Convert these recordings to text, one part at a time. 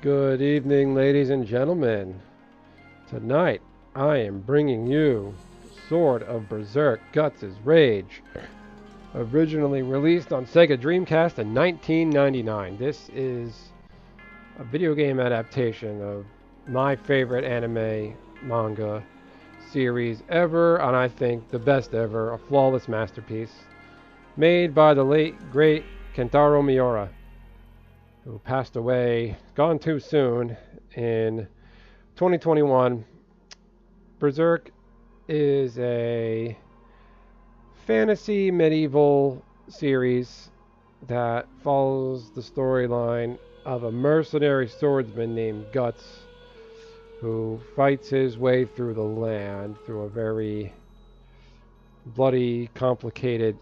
Good evening, ladies and gentlemen. Tonight, I am bringing you Sword of Berserk Guts' Rage, originally released on Sega Dreamcast in 1999. This is a video game adaptation of my favorite anime manga series ever, and I think the best ever, a flawless masterpiece, made by the late, great Kentaro Miura, who passed away, gone too soon, in 2021. Berserk is a fantasy medieval series that follows the storyline of a mercenary swordsman named Guts who fights his way through the land through a very bloody, complicated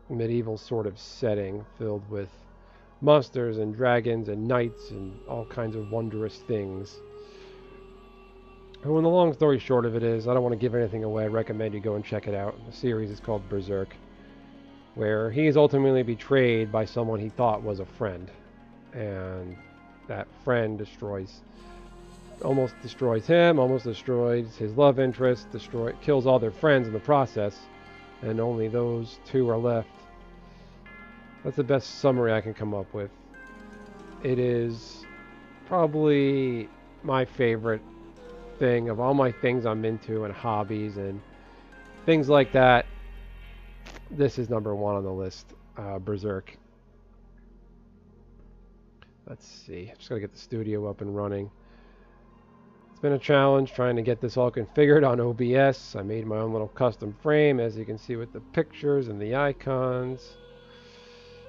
medieval sort of setting filled with monsters and dragons and knights and all kinds of wondrous things. And the long story short of it is, I don't want to give anything away. I recommend you go and check it out. The series is called Berserk, where he is ultimately betrayed by someone he thought was a friend. And that friend almost destroys him, almost destroys his love interest, kills all their friends in the process, and only those two are left. That's the best summary I can come up with. It is probably my favorite thing of all my things I'm into and hobbies and things like that. This is number one on the list, Berserk. Let's see, just gotta get the studio up and running. It's been a challenge trying to get this all configured on OBS. I made my own little custom frame, as you can see, with the pictures and the icons.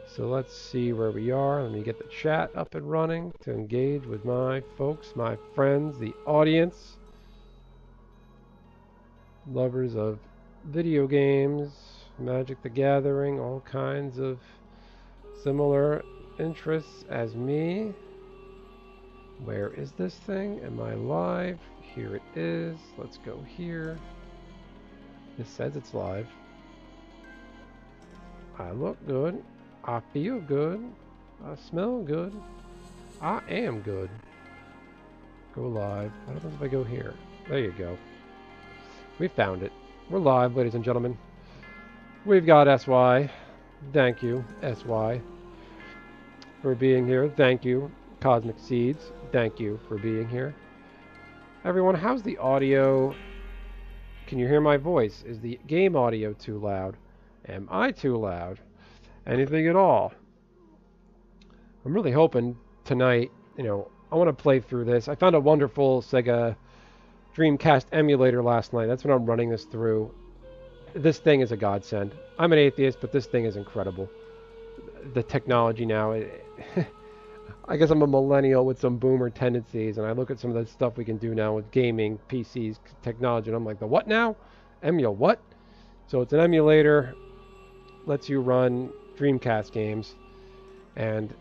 So let's see where we are. Let me get the chat up and running to engage with my folks, my friends, the audience, lovers of video games, Magic the Gathering, all kinds of similar interests as me. Where is this thing? Am I live? Here it is. Let's go here. It says it's live. I look good. I feel good. I smell good. I am good. Go live. What happens if I go here? There you go. We found it. We're live, ladies and gentlemen. We've got SY. Thank you, SY, for being here. Thank you, Cosmic Seeds. Thank you for being here. Everyone, how's the audio? Can you hear my voice? Is the game audio too loud? Am I too loud? Anything at all? I'm really hoping tonight, I want to play through this. I found a wonderful Sega Dreamcast emulator last night. That's when I'm running this through. This thing is a godsend. I'm an atheist, but this thing is incredible. The technology now, I guess I'm a millennial with some boomer tendencies, and I look at some of the stuff we can do now with gaming, PCs, technology, and I'm like, the what now? What? So it's an emulator, lets you run Dreamcast games, and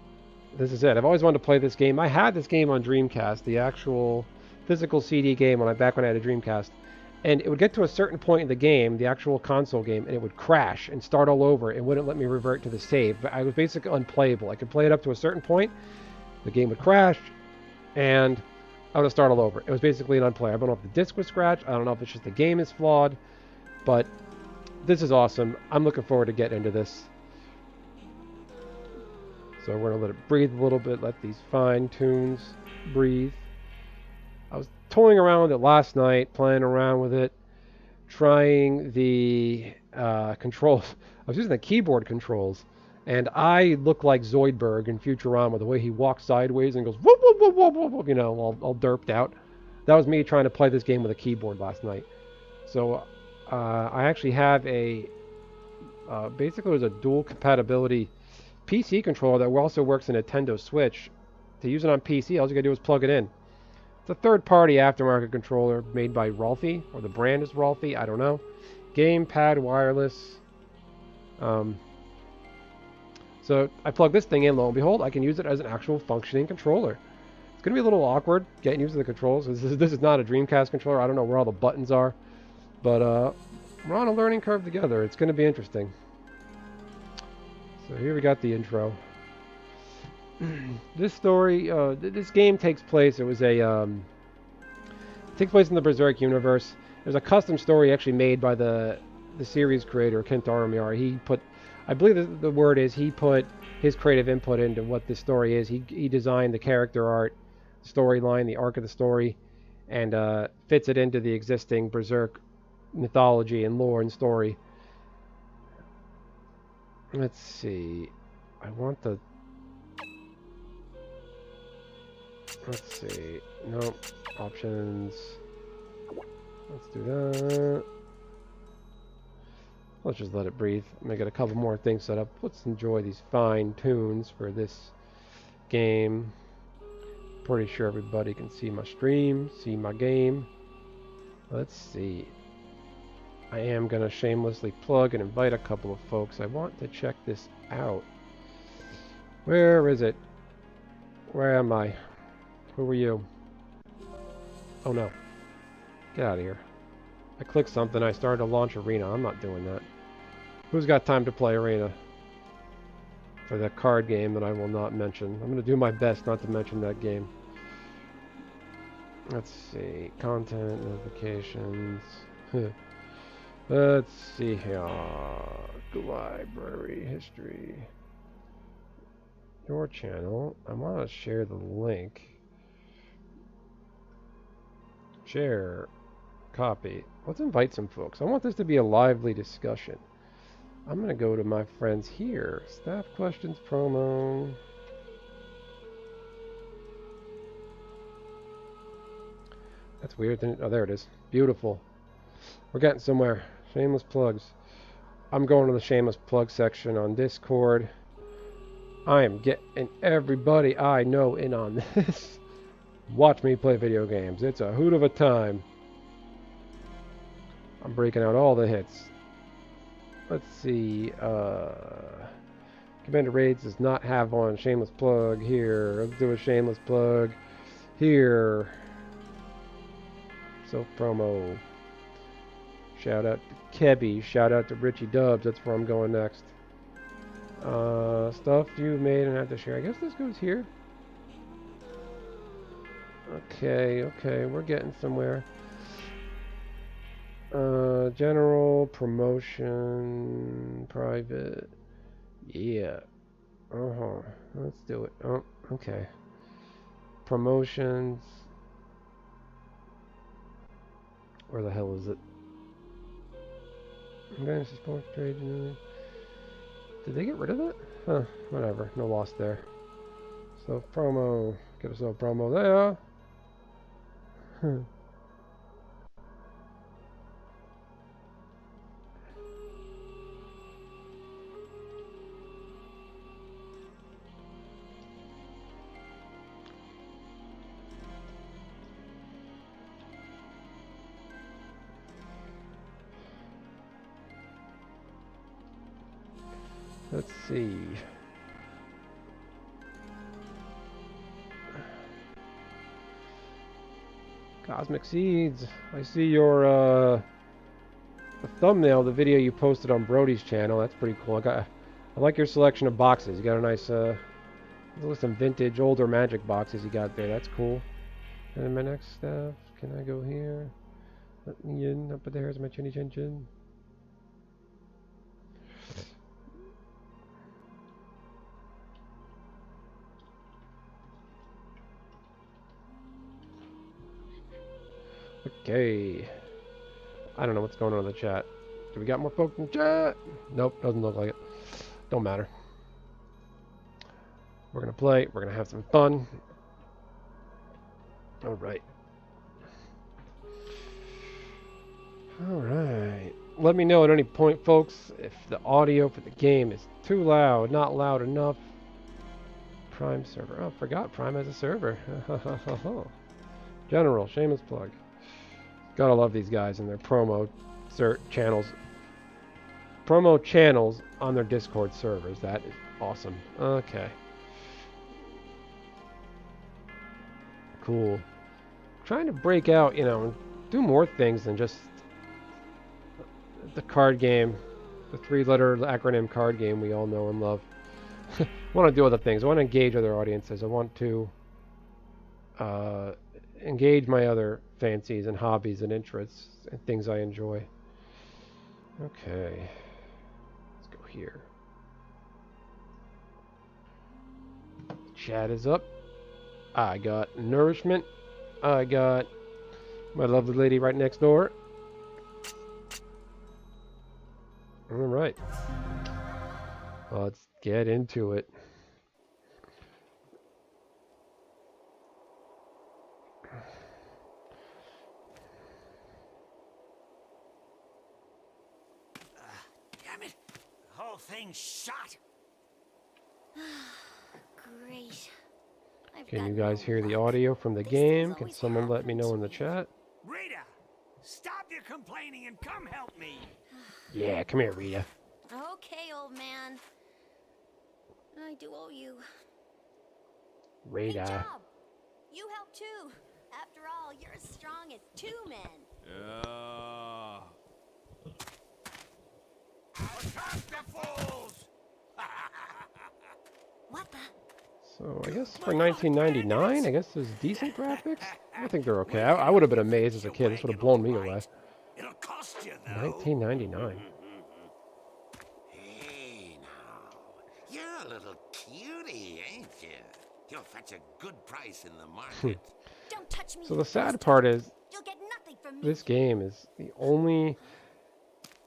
this is it. I've always wanted to play this game. I had this game on Dreamcast, the actual physical CD game back when I had a Dreamcast, and it would get to a certain point in the game, the actual console game, and it would crash and start all over. It wouldn't let me revert to the save. But I was basically unplayable. I could play it up to a certain point, the game would crash, and I would have start all over. It was basically an unplayable. I don't know if the disc was scratched. I don't know if it's just the game is flawed, but this is awesome. I'm looking forward to getting into this. So we're going to let it breathe a little bit, let these fine tunes breathe. I was toying around with it last night, playing around with it, trying the controls. I was using the keyboard controls, and I look like Zoidberg in Futurama, the way he walks sideways and goes whoop, whoop, whoop, whoop, whoop, whoop, all derped out. That was me trying to play this game with a keyboard last night. So I actually have basically it was a dual compatibility PC controller that also works in Nintendo Switch. To use it on PC, all you gotta do is plug it in. It's a third-party aftermarket controller made by Rolfie, or the brand is Rolfie, I don't know. Gamepad wireless. So I plug this thing in, lo and behold, I can use it as an actual functioning controller. It's gonna be a little awkward getting used to the controls. This is not a Dreamcast controller. I don't know where all the buttons are, but we're on a learning curve together. It's gonna be interesting. So here we got the intro. This story, this game takes place. It was a takes place in the Berserk universe. There's a custom story actually made by the series creator Kentaro Miura. He put, I believe the word is he put his creative input into what this story is. He designed the character art, storyline, the arc of the story, and fits it into the existing Berserk mythology and lore and story. Let's see. I want the. Let's see. Nope. Options. Let's do that. Let's just let it breathe. I'm gonna get a couple more things set up. Let's enjoy these fine tunes for this game. Pretty sure everybody can see my stream, see my game. Let's see. I am gonna shamelessly plug and invite a couple of folks. I want to check this out. Where is it? Where am I? Who are you? Oh no. Get out of here. I clicked something, I started to launch Arena. I'm not doing that. Who's got time to play Arena? For the card game that I will not mention. I'm going to do my best not to mention that game. Let's see. Content, notifications. Let's see here. Library, history. Your channel. I want to share the link. Share. Copy. Let's invite some folks. I want this to be a lively discussion. I'm going to go to my friends here. Staff questions, promo. That's weird. Oh, there it is. Beautiful. We're getting somewhere. Shameless plugs. I'm going to the shameless plug section on Discord. I am getting everybody I know in on this. Watch me play video games. It's a hoot of a time. I'm breaking out all the hits. Let's see. Commander Raids does not have one. Shameless plug here. Let's do a shameless plug here. Self promo. Shout out to Kebby. Shout out to Richie Dubs. That's where I'm going next. Stuff you made and have to share. I guess this goes here. Okay, we're getting somewhere. General, promotion, private. Yeah. Let's do it. Oh, okay. Promotions. Where the hell is it? Fantasy Sports Trade. Did they get rid of it? Huh, whatever. No loss there. So, promo. Get us a promo there. Let's see. Cosmic Seeds. I see your the thumbnail, the video you posted on Brody's channel. That's pretty cool. I like your selection of boxes. You got a nice some vintage, older Magic boxes you got there. That's cool. And then my next stuff. Can I go here? Let me in. Up there is my chinny chin chin. Okay. I don't know what's going on in the chat. Do we got more folks in the chat? Nope, doesn't look like it. Don't matter. We're gonna play. We're gonna have some fun. All right. All right. Let me know at any point, folks, if the audio for the game is too loud, not loud enough. Prime server. Oh, forgot Prime has a server. General, shameless plug. Gotta love these guys and their promo channels. Promo channels on their Discord servers. That is awesome. Okay. Cool. Trying to break out, you know, and do more things than just the card game. The 3-letter acronym card game we all know and love. want to do other things. I want to engage other audiences. I want to engage my other fancies and hobbies and interests and things I enjoy. Okay. Let's go here. Chat is up. I got nourishment. I got my lovely lady right next door. Alright. Let's get into it. Damn it! The whole thing's shot! Great. Can you guys hear the audio from the game? Can someone let me know in the chat? Rita! Stop your complaining and come help me! Yeah, come here, Rita. Okay, old man. I do owe you. Rita. Good job. You helped too. After all, you're as strong as 2 men. Attack the fools! What the? So I guess for 1999, I guess there's decent graphics. I think they're okay. I would have been amazed as a kid. This would have blown me away. It'll cost you, though. 1999. Hey, now. You're a little cutie, ain't you? You'll fetch a good price in the market. Don't touch me. So the sad part is, You'll get nothing from me. this game is the only,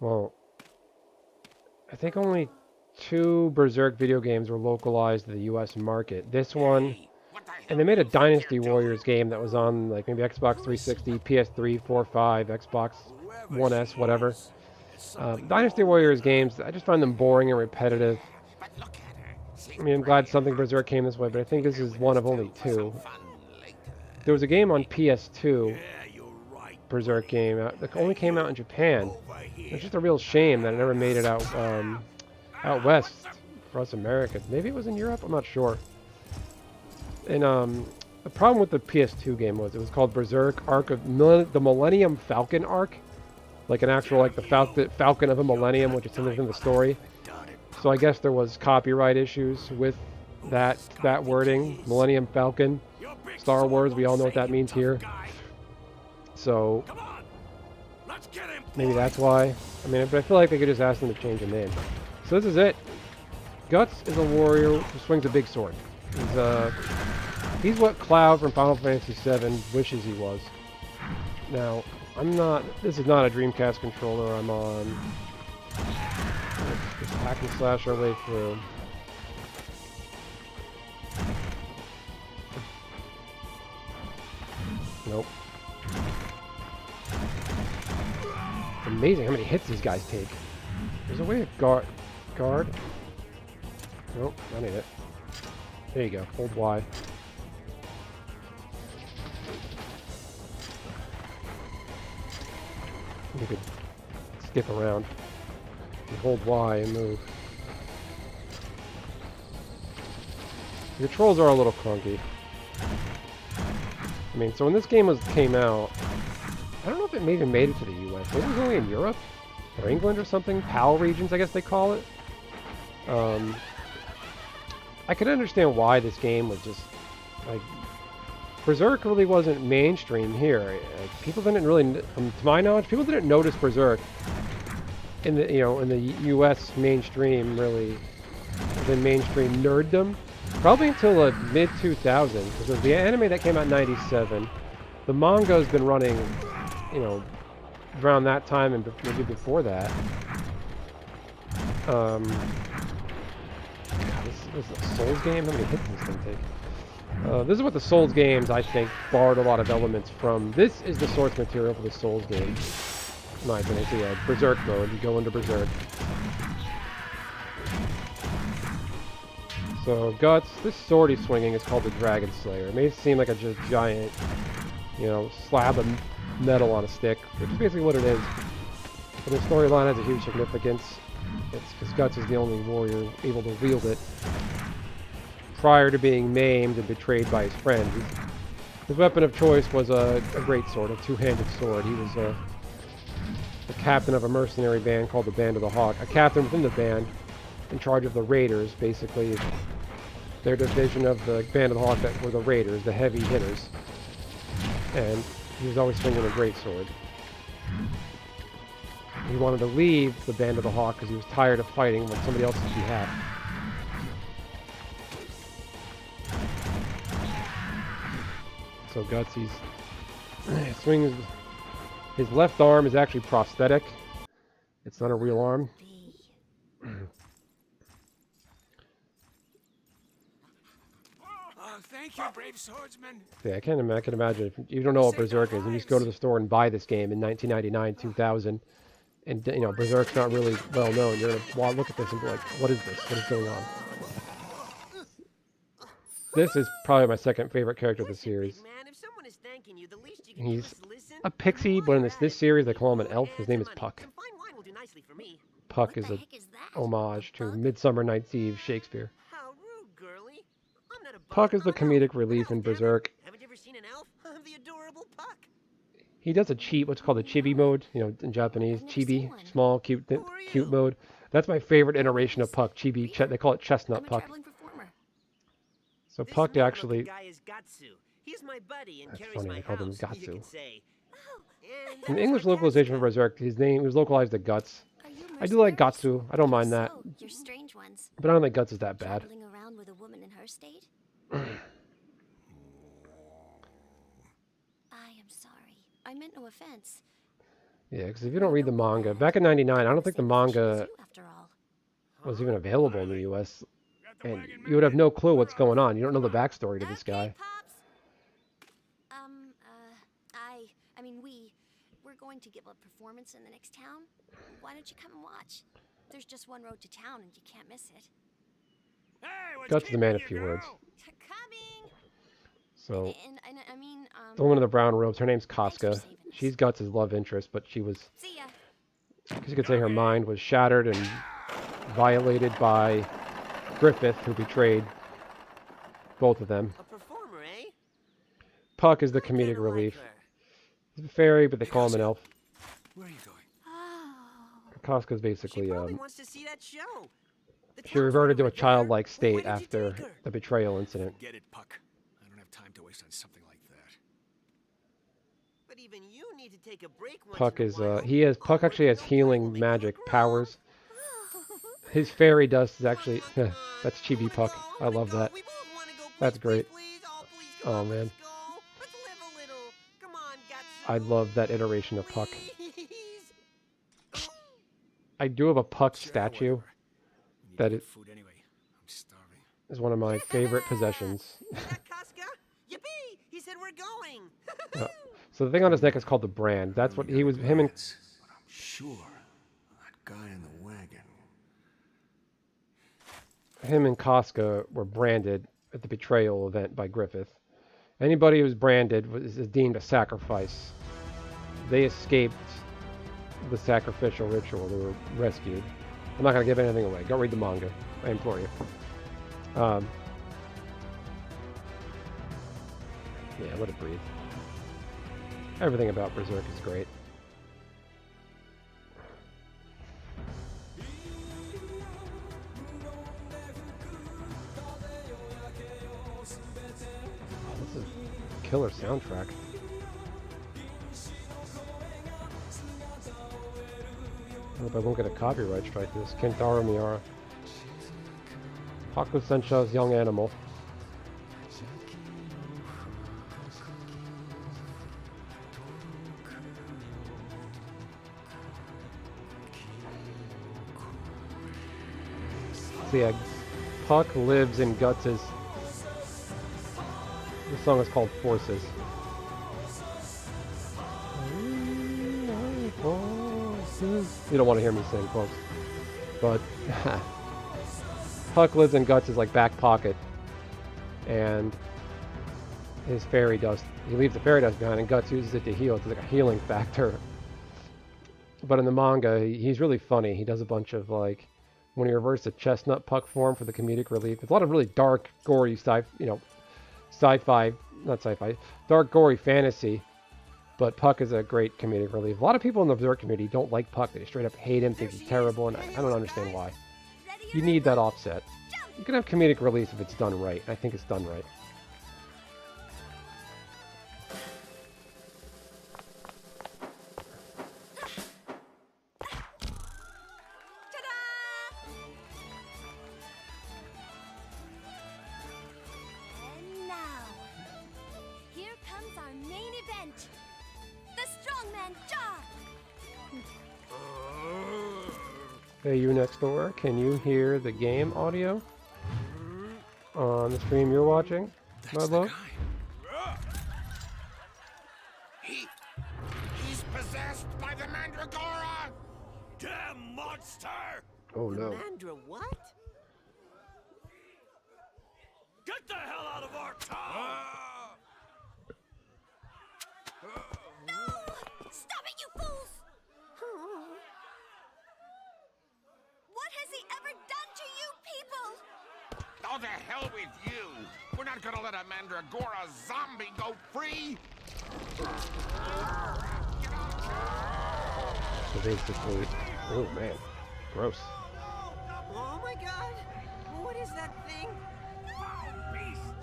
well, I think only 2 Berserk video games were localized to the US market. This one, Hey, what the hell and they made a you think Dynasty you're doing? Warriors game that was on like maybe Xbox 360, PS3, 4, 5, Xbox One S, whatever. Dynasty Warriors games, I just find them boring and repetitive. But look at her. She's I mean, I'm glad something brave. Berserk came this way, but I think this is one of only 2. Some fun later. There was a game on PS2, Yeah, you're right. Berserk game, that only came out in Japan. Over here. It's just a real shame that it never made it out west for us Americans. Maybe it was in Europe, I'm not sure. And the problem with the PS2 game was it was called Berserk Arc of the Millennium Falcon Arc, like an actual like the Falcon of a Millennium, which is something in the story. So I guess there was copyright issues with that wording, Millennium Falcon, Star Wars. We all know what that means here. So Come on. Let's get him. maybe that's why. I mean, but I feel like they could just ask them to change the name. So this is it. Guts is a warrior who swings a big sword. He's what Cloud from Final Fantasy VII wishes he was. Now, this is not a Dreamcast controller I'm on. Let's just hack and slash our way through. Nope. It's amazing how many hits these guys take. There's a way to guard. Nope, I need it. There you go. Hold Y. You could skip around. You hold Y and move. The controls are a little clunky. I mean, so when this game came out, I don't know if it even made it to the US. Maybe it was only in Europe or England or something. PAL regions, I guess they call it. I could understand why this game was just like Berserk really wasn't mainstream here. Like, people didn't really, to my knowledge, people didn't notice Berserk in the in the U.S. mainstream really, the mainstream nerddom, probably until the mid 2000s. Because the anime that came out in '97, the manga's been running, around that time and maybe before that. This is a Souls game? How many hits does this thing take? This is what the Souls games, I think, borrowed a lot of elements from. This is the source material for the Souls game. In my opinion. So yeah, Berserk mode. You go into Berserk. So, Guts, this sword he's swinging is called the Dragon Slayer. It may seem like a just giant, slab of metal on a stick, which is basically what it is. But the storyline has a huge significance. It's because Guts is the only warrior able to wield it prior to being maimed and betrayed by his friend. His weapon of choice was a great sword, a two-handed sword. He was the captain of a mercenary band called the Band of the Hawk, a captain within the band in charge of the raiders, basically Their division of the Band of the Hawk that were the Raiders, the heavy hitters. And he was always swinging a greatsword. He wanted to leave the Band of the Hawk because he was tired of fighting on somebody else's behalf. So Guts, he's swings. His left arm is actually prosthetic. It's not a real arm. Oh, thank you, brave swordsman. Yeah, I can imagine if you don't know what Berserk is, and you just go to the store and buy this game in 1999, 2000, and you know Berserk's not really well known. You're gonna look at this and be like, "What is this? What is going on?" This is probably my second favorite character of the series. He's a pixie, but in this series they call him an elf. His name is Puck. Puck is a homage to Midsummer Night's Eve Shakespeare. Puck is the comedic relief in Berserk. He does a what's called a chibi mode, you know, in Japanese, chibi, small, cute mode. That's my favorite iteration of Puck, chibi. They call it chestnut Puck. So Puck actually. He's my buddy and That's carries funny. my They called him house, Gatsu. you could say. In the English localization for Berserk, his name was localized to Guts. I do like Gatsu. I don't mind that. You're strange ones. But I don't think Guts is that bad. Traveling around with a woman in her state? I am sorry. I meant no offense. Yeah, because if you don't read the manga, back in '99, I don't think the manga was even available in the U.S. And you would have no clue what's going on. You don't know the backstory to this guy. I mean, we're going to give a performance in the next town. Why don't you come and watch? There's just one road to town and you can't miss it. Hey, Guts is the man of few words. Coming! So, And I mean, the woman in the brown robes, her name's Casca. She's Guts' love interest, but she was, see ya. I guess you could say her mind was shattered and violated by Griffith, who betrayed both of them. A performer, eh? Puck is the comedic relief. He's a fairy, but they call him an elf. Where are you going? Casca's basically, She probably wants to see that show. The she town's reverted to a right over there. childlike Why state did you after take her? the betrayal incident. Get it, Puck. I don't have time to waste on something like that. But even you need to take a break once Puck in a is, while. Puck actually has healing magic powers. His fairy dust is actually, that's chibi Puck. I love that. We both wanna go. That's Please, great. please, please, come Oh, on, man. let's go. Let's live a little. Come on, Gatsu. I love that iteration of Puck. Please. I do have a Puck Sure, statue whatever. We need that to it get food anyway. I'm starving. is one of my favorite possessions. Is that Casca? Yippee! He said we're going. Uh, So the thing on his neck is called the brand. That's what he was, him and, But I'm sure that guy in the wagon. Casca were branded at the betrayal event by Griffith. Anybody who was branded is deemed a sacrifice. They escaped the sacrificial ritual. They were rescued. I'm not going to give anything away. Go read the manga. I implore you. Yeah, let it breathe. Everything about Berserk is great. Oh, this is a killer soundtrack. I hope I won't get a copyright strike for this. Kentaro Miura. Haku Sensha's Young Animal. So yeah, Puck lives in Guts'. The song is called Forces. You don't want to hear me sing, folks. But Puck lives in Guts' like back pocket, and his fairy dust. He leaves the fairy dust behind, and Guts uses it to heal. It's like a healing factor. But in the manga, he's really funny. He does a bunch of like when he reverts to chestnut Puck form for the comedic relief. It's a lot of really dark, gory sci-fi, not sci-fi, dark, gory fantasy. But Puck is a great comedic relief. A lot of people in the Berserk community don't like Puck. They straight up hate him, think he's terrible, and I don't understand why. You need that offset. Jump! You can have comedic relief if it's done right. I think it's done right. And now, here comes our main event. The strongman jaw. Hey, you next door, can you hear the game audio on the stream you're watching, my love? He's possessed by the Mandragora! Damn monster! Oh no. Mandra, what? Get the hell out of our town! No! Stop it, you fools! What has he ever done to you people? Oh, the hell with you! We're not gonna let a Mandragora zombie go free! So basically, oh man, gross. Oh my god! What is that thing?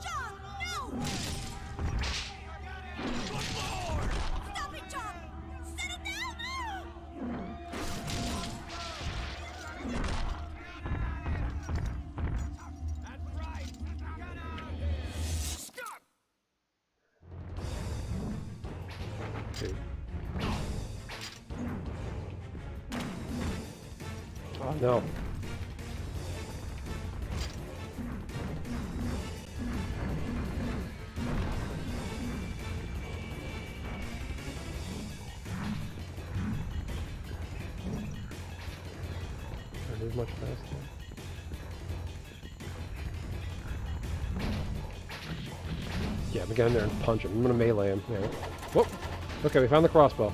John, no! Stop it, John! Settle down! Stop! Dude. Oh no. That is much faster. Yeah, we get in there and punch him. I'm gonna melee him. Yeah. Whoop! Okay, we found the crossbow.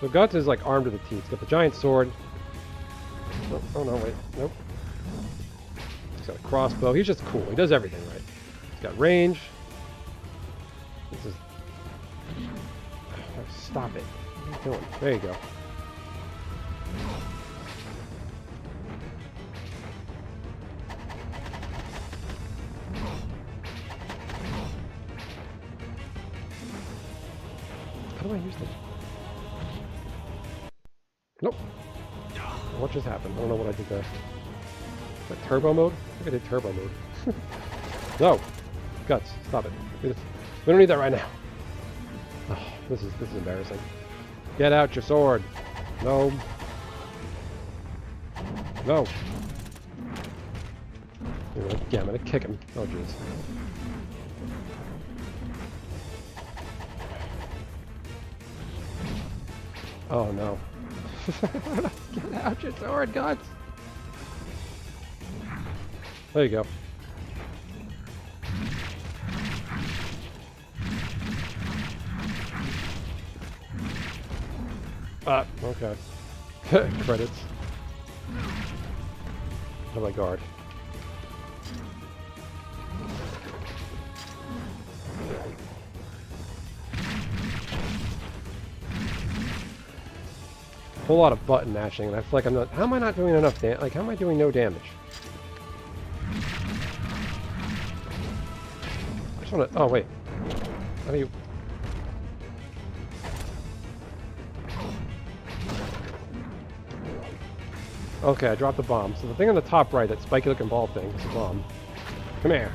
So Guts is like armed to the teeth. He's got the giant sword. Oh, oh no, wait. Nope. He's got a crossbow. He's just cool. He does everything right. He's got range. This is... Oh, stop it. What are you doing? There you go. How do I use this? Nope. What just happened? I don't know what I did there. Is that turbo mode? I think I did turbo mode. No! Guts, stop it. We don't need that right now. Oh, this is embarrassing. Get out your sword. No. No. Yeah, I'm gonna kick him. Oh jeez. Oh no. Get out your sword, Guts! There you go. Okay. Credits. How do I guard? Whole lot of button mashing, and I feel like I'm not. How am I not doing enough damage? Like, how am I doing no damage? I just want to. Oh wait. How do you? Okay, I dropped the bomb. So the thing on the top right, that spiky-looking ball thing, is a bomb. Come here.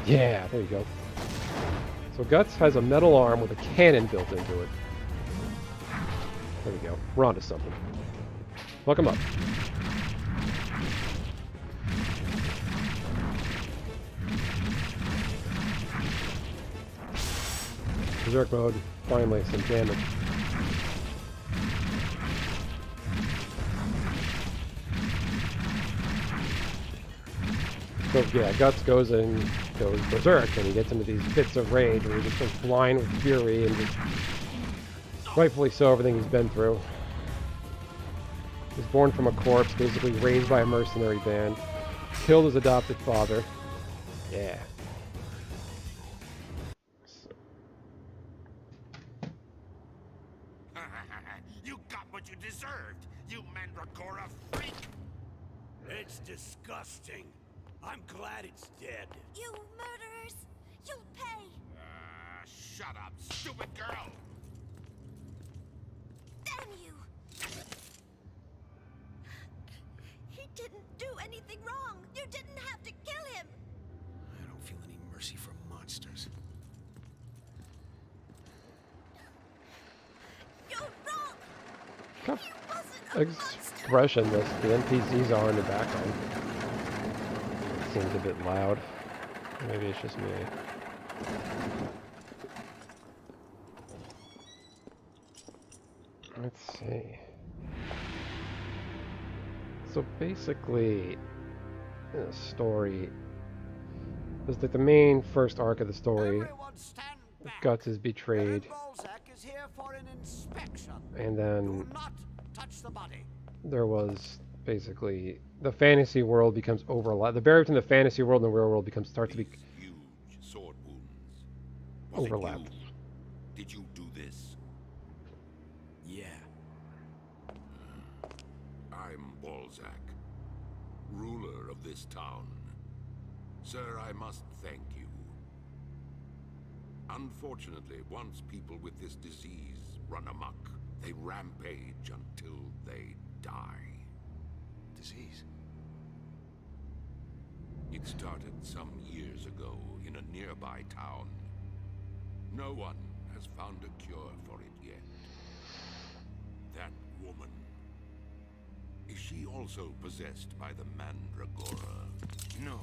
Yeah, there you go. So Guts has a metal arm with a cannon built into it. There we go. We're onto something. Fuck him up. Berserk mode. Finally, some damage. So yeah, Guts goes berserk, and he gets into these fits of rage where he just goes blind with fury, and just rightfully so, everything he's been through. He's born from a corpse, basically raised by a mercenary band, killed his adopted father. Yeah. You got what you deserved, you Mandragora freak! It's disgusting. I'm glad it's dead. You murderers! You'll pay! Shut up, stupid girl! Damn you! He didn't do anything wrong! You didn't have to kill him! I don't feel any mercy for monsters. You're wrong! Look He how wasn't a monster! expressionless the NPCs are in the background. Seems a bit loud. Maybe it's just me. Let's see. So basically, the story is like the main first arc of the story. Everyone stand back. Guts is betrayed, Berserk is here for an inspection. and then Do not touch the body. there was basically the fantasy world becomes overlap. The barrier between the fantasy world and the real world starts to be These huge sword wounds. Was it overlapped. you? Did you do this? Yeah. I'm Balzac, ruler of this town. Sir, I must thank you. Unfortunately, once people with this disease run amok, they rampage until they die. Disease. It started some years ago in a nearby town. No one has found a cure for it yet. That woman. Is she also possessed by the Mandragora? No.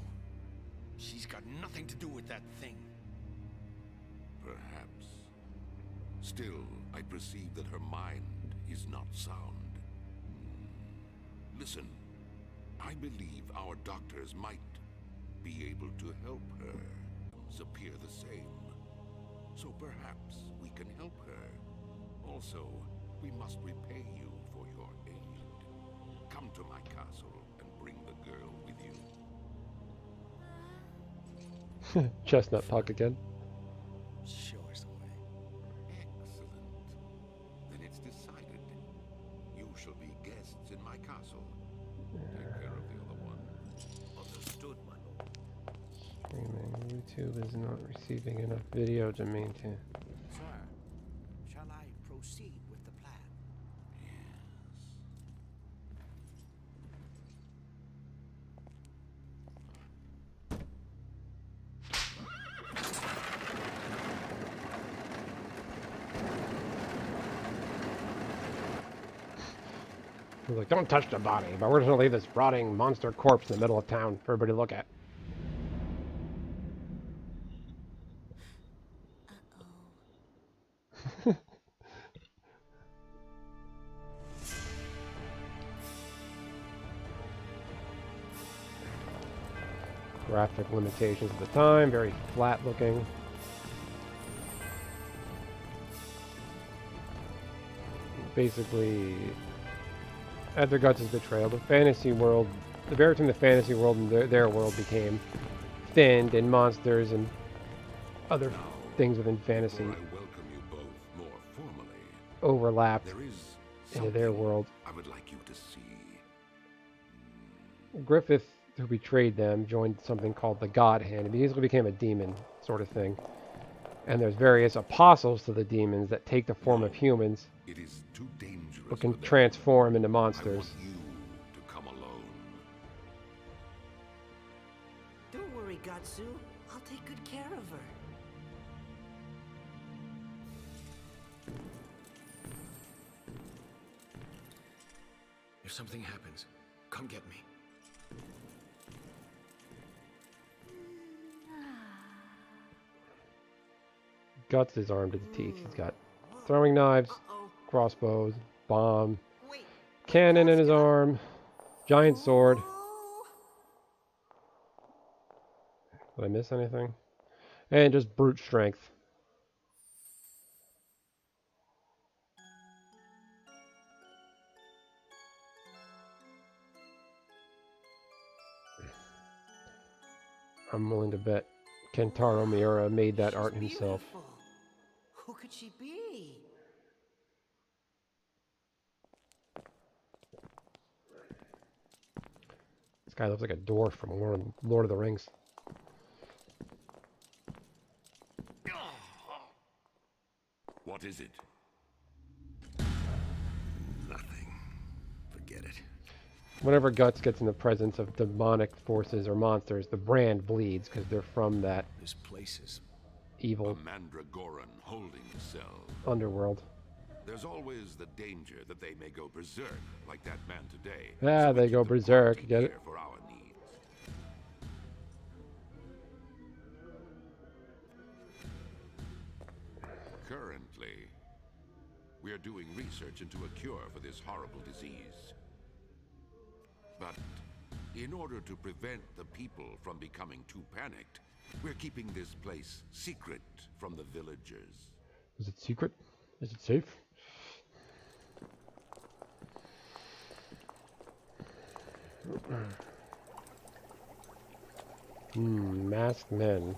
She's got nothing to do with that thing. Perhaps. Still, I perceive that her mind is not sound. Listen, I believe our doctors might be able to help her appear the same. So perhaps we can help her. Also, we must repay you for your aid. Come to my castle and bring the girl with you. Chestnut Puck again. Show us the way. Excellent. Then it's decided. You shall be guests in my castle. Take care of the other one. Understood, my lord. Streaming. YouTube is not receiving enough video to maintain. Sir, shall I proceed with the plan? He's like, don't touch the body, but we're just gonna leave this rotting monster corpse in the middle of town for everybody to look at. Graphic limitations at the time, very flat looking. Basically, after Guts' betrayal, the fantasy world, the barrier between the fantasy world and their world became thinned, and monsters and other things within fantasy Before I welcome you both more formally, overlapped there is into their something world. I would like you to see. Griffith, who betrayed them, joined something called the God Hand. It basically became a demon sort of thing. And there's various apostles to the demons that take the form of humans, It is too dangerous. but can for them. transform into I monsters. want you to come alone. Don't worry, Gatsu. I'll take good care of her. If something happens, come get me. Guts is armed to the teeth. He's got throwing knives, Uh-oh. crossbows, bomb, Wait. cannon in his arm, giant sword. Oh. Did I miss anything? And just brute strength. I'm willing to bet Kentaro Miura made that art himself. Beautiful. Who could she be? Guy looks like a dwarf from Lord of the Rings. What is it? Nothing. Forget it. Whenever Guts gets in the presence of demonic forces or monsters, the brand bleeds because they're from that This place is evil a mandragoran holding cell. underworld. There's always the danger that they may go berserk, like that man today. Ah, we they keep go them berserk, quarantined get it? here for our needs. Currently, we are doing research into a cure for this horrible disease. But in order to prevent the people from becoming too panicked, we're keeping this place secret from the villagers. Is it secret? Is it safe? Masked men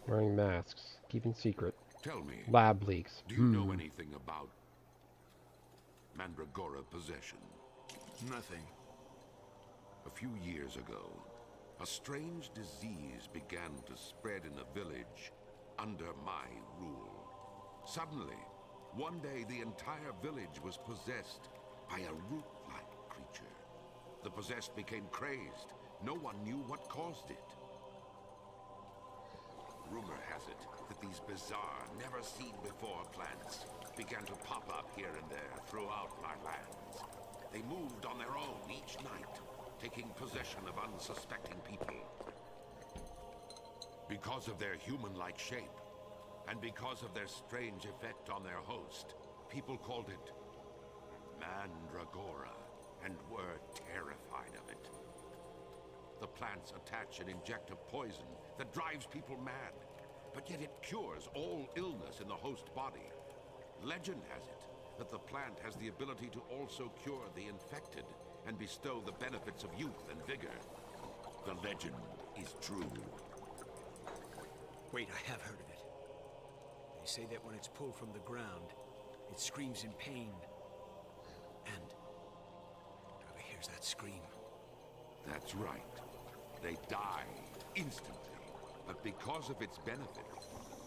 wearing masks, keeping secret. Tell me, Lab leaks. do you know anything about mandragora possession? Nothing. A few years ago, a strange disease began to spread in a village under my rule. Suddenly, one day the entire village was possessed by a root-like creature. The possessed became crazed. No one knew what caused it. Rumor has it that these bizarre, never-seen-before plants began to pop up here and there throughout my lands. They moved on their own each night, taking possession of unsuspecting people. Because of their human-like shape, and because of their strange effect on their host, people called it Mandragora, and were terrified of it. The plants attach and inject a poison that drives people mad, but yet it cures all illness in the host body. Legend has it that the plant has the ability to also cure the infected and bestow the benefits of youth and vigor. The legend is true. Wait, I have heard of it. They say that when it's pulled from the ground, it screams in pain. And whoever hears that scream. That's right. They die instantly. But because of its benefit,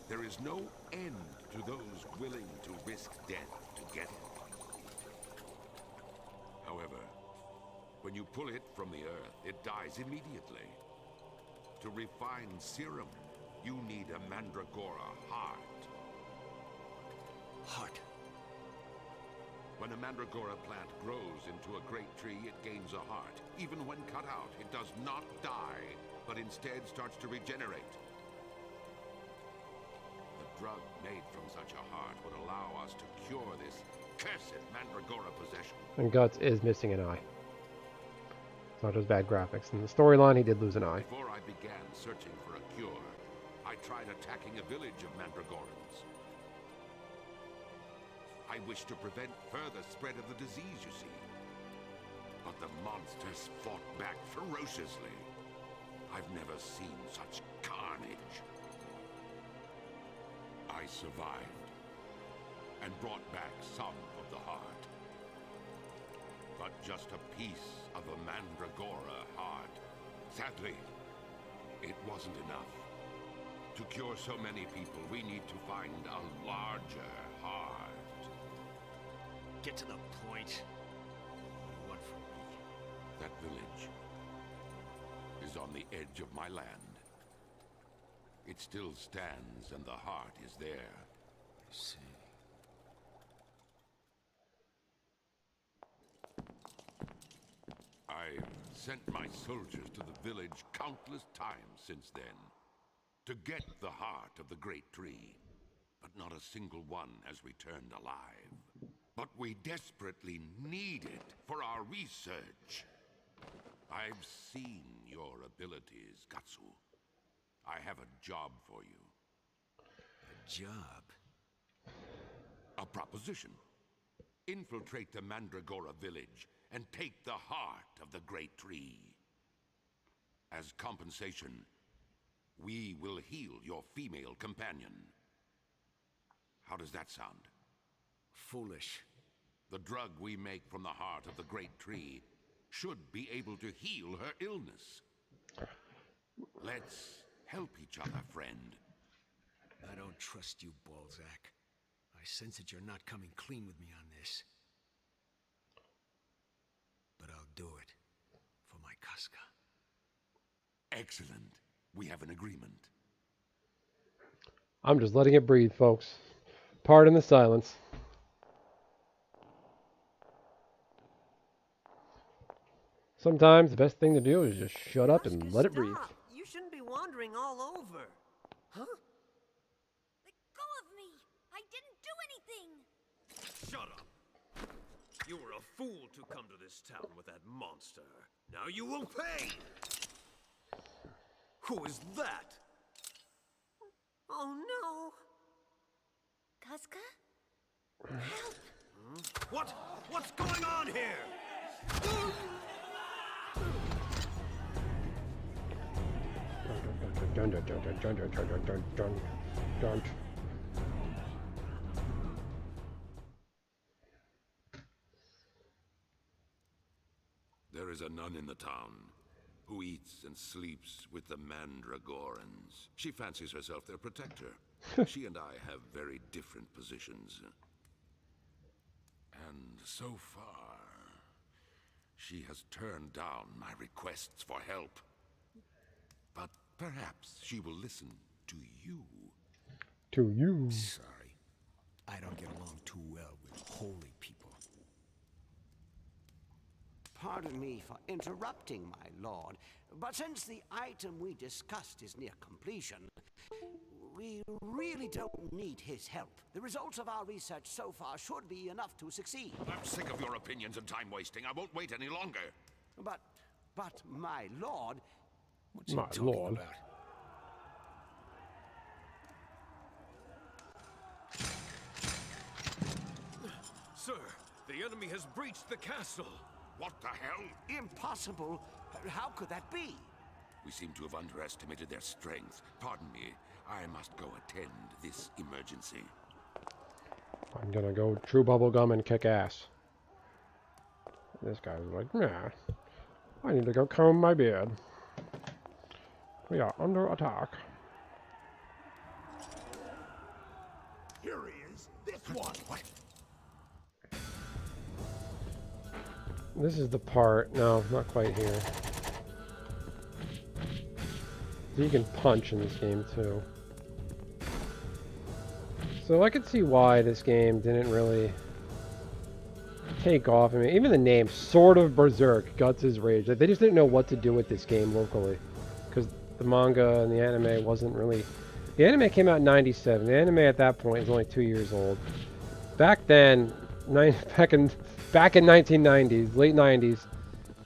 there is no end to those willing to risk death to get it. However, when you pull it from the earth, it dies immediately. To refine serum, you need a Mandragora heart. Heart. When a Mandragora plant grows into a great tree, it gains a heart. Even when cut out, it does not die, but instead starts to regenerate. The drug made from such a heart would allow us to cure this cursed Mandragora possession. And Guts is missing an eye. It's not just bad graphics. In the storyline, he did lose an eye. Before I began searching for a cure, I tried attacking a village of Mandragorans. I wish to prevent further spread of the disease, you see. But the monsters fought back ferociously. I've never seen such carnage. I survived, and brought back some of the heart. But just a piece of a Mandragora heart. Sadly, it wasn't enough. To cure so many people, we need to find a larger heart. Get to the point. What do you want from me? That village is on the edge of my land. It still stands and the heart is there. I see. I've sent my soldiers to the village countless times since then to get the heart of the great tree, but not a single one has returned alive. But we desperately need it for our research. I've seen your abilities, Gatsu. I have a job for you. A job? A proposition. Infiltrate the Mandragora village and take the heart of the great tree. As compensation, we will heal your female companion. How does that sound? Foolish. The drug we make from the heart of the great tree should be able to heal her illness. Let's help each other, friend. I don't trust you, Balzac. I sense that you're not coming clean with me on this. But I'll do it for my Casca. Excellent. We have an agreement. I'm just letting it breathe, folks. Pardon the silence. Sometimes the best thing to do is just shut up and Casca, let it breathe. stop. You shouldn't be wandering all over. Huh? Let go of me! I didn't do anything! Shut up! You were a fool to come to this town with that monster. Now you will pay! Who is that? Oh no! Casca? Help! What's going on here? Dun, dun, dun, dun, dun, dun, dun, dun, dun, dun, dun. There is a nun in the town who eats and sleeps with the Mandragorans. She fancies herself their protector. She and I have very different positions. And so far, she has turned down my requests for help. But perhaps she will listen to you. To you. Sorry. I don't get along too well with holy people. Pardon me for interrupting, my lord, but since the item we discussed is near completion, we really don't need his help. The results of our research so far should be enough to succeed. I'm sick of your opinions and time wasting. I won't wait any longer. But, my lord, What's he My talking lord. about? Sir, the enemy has breached the castle. What the hell? impossible. How could that be? We seem to have underestimated their strength. Pardon me. I must go attend this emergency. I'm gonna go chew bubblegum and kick ass. This guy's like, nah. I need to go comb my beard. We are under attack. Here he is. This one. What? This is the part. No, not quite here. You can punch in this game too. So I could see why this game didn't really take off. I mean, even the name, sort of Berserk, Guts' Rage. Like, they just didn't know what to do with this game locally. Because the manga and the anime wasn't really... The anime came out in 97. The anime at that point is only 2 years old. Back then, back in 1990s, late 90s,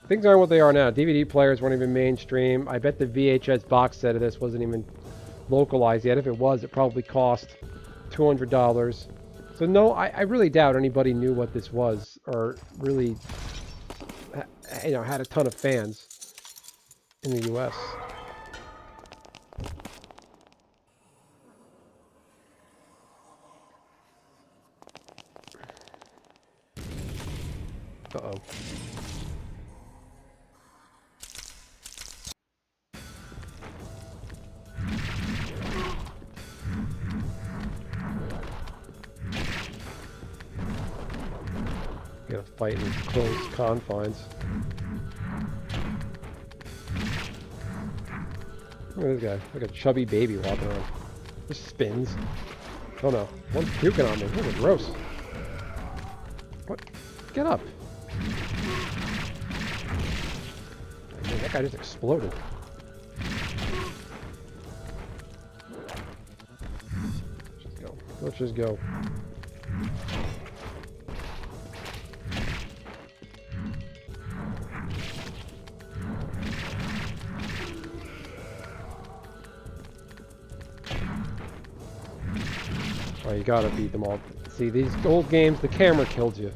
things aren't what they are now. DVD players weren't even mainstream. I bet the VHS box set of this wasn't even localized yet. If it was, it probably cost $200. So no, I really doubt anybody knew what this was or really, had a ton of fans in the U.S. Uh-oh. Gotta fight in close confines. Look at this guy, like a chubby baby walking around. Just spins. Oh no, one's puking on me. This is gross. What? Get up. Man, that guy just exploded. Let's just go. Let's just go. Oh, you gotta beat them all. See, these old games, the camera killed you.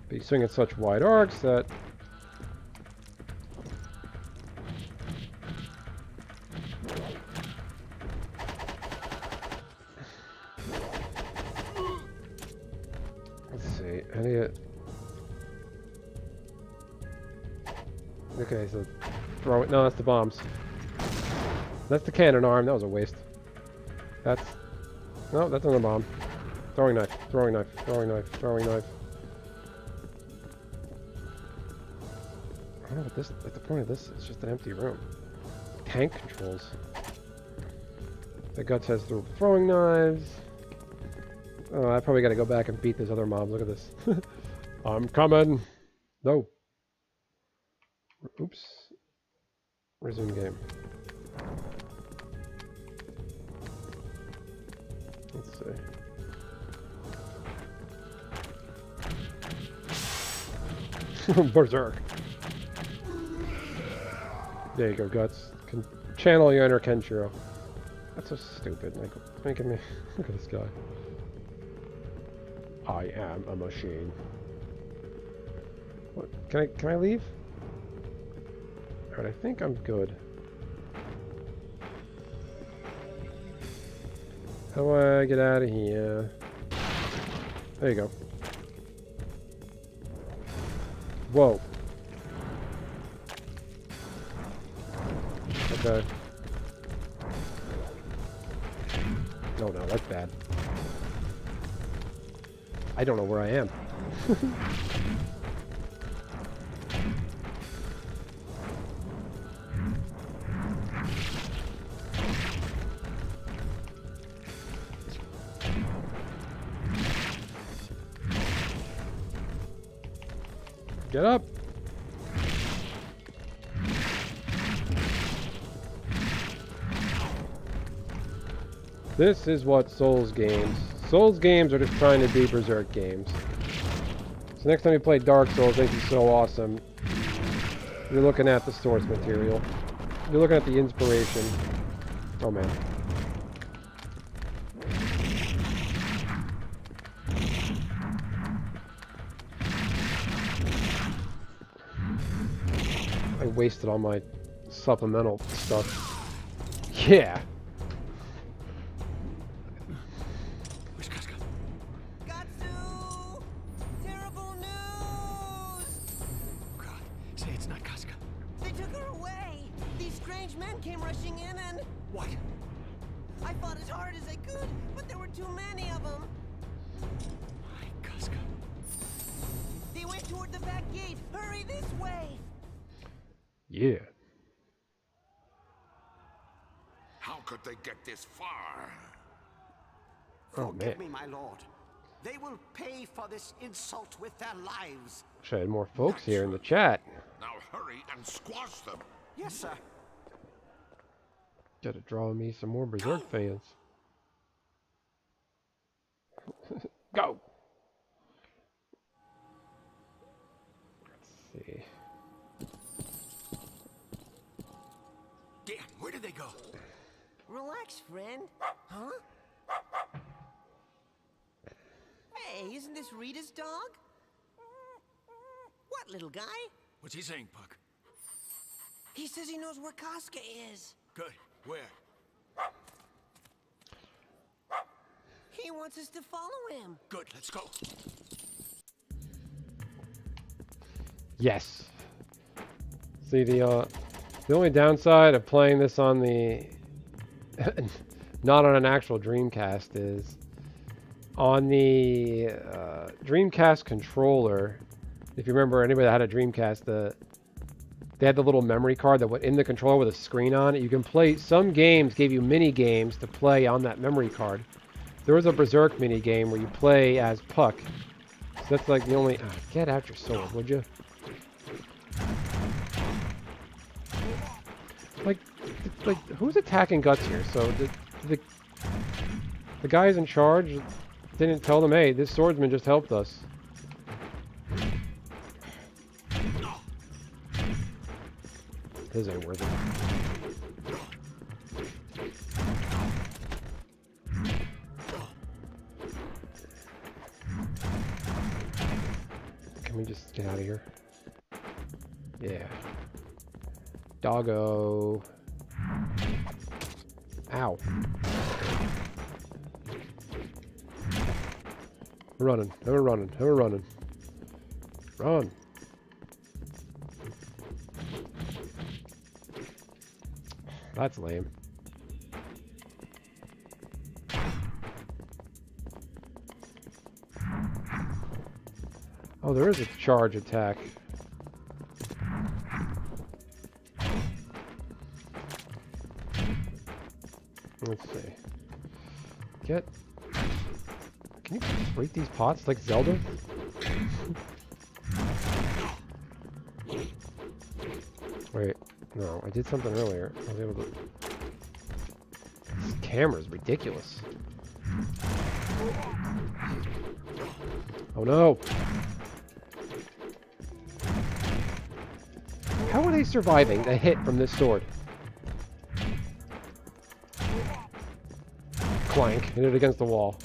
But you swing at such wide arcs that... Let's see. Any? Okay, so throw it. No, that's the bombs. That's the cannon arm. That was a waste. That's no, that's another bomb. Throwing knife. Throwing knife. Throwing knife. Throwing knife. I don't know what this. At the point of this, it's just an empty room. Tank controls. The guts has the throwing knives. Oh, I probably got to go back and beat those other mobs. Look at this. I'm coming. No. Oops. Resume game. Let's see. Berserk. There you go, Guts. Can channel your inner Kenshiro. That's so stupid. Like, making me... Look at this guy. I am a machine. What? Can I leave? Alright, I think I'm good. How do I get out of here? There you go. Whoa. Okay. Oh no, that's bad. I don't know where I am. Get up! This is what Souls games. Souls games are just trying to be Berserk games. So next time you play Dark Souls, I think it's so awesome. You're looking at the source material. You're looking at the inspiration. Oh man. I wasted all my supplemental stuff. Yeah. Where's Casca? Gatsu! Terrible news! God, say it's not Casca. They took her away! These strange men came rushing in and... What? I fought as hard as I could, but there were too many of them. My Casca. They went toward the back gate. Hurry this way! Yeah. How could they get this far? Oh man. Forgive me, my lord. They will pay for this insult with their lives. Wish I had more folks here in the chat. Now hurry and squash them. Yes, sir. Gotta draw me some more Berserk fans. Go! Let's see. Dan, where did they go? Relax, friend. Huh? Hey, isn't this Rita's dog? What, little guy? What's he saying, Puck? He says he knows where Casca is. Good. Where? He wants us to follow him. Good, let's go. Yes. See, the only downside of playing this on the not on an actual Dreamcast is on the Dreamcast controller. If you remember, anybody that had a Dreamcast, they had the little memory card that went in the controller with a screen on it. You can play, some games gave you mini games to play on that memory card. There was a Berserk mini game where you play as Puck. So that's like the only... get out your sword, would you? Like, who's attacking Guts here? So the guys in charge didn't tell them, hey, this swordsman just helped us. This ain't worth it. Can we just get out of here? Yeah. Doggo. Ow. We're running. And we're running. And we're running. Run. That's lame. Oh, there is a charge attack. Let's see. Get... Can you break these pots like Zelda? Wait. No, I did something earlier. I was able to... This camera's ridiculous. Oh no! How are they surviving a hit from this sword? Clank. Hit it against the wall.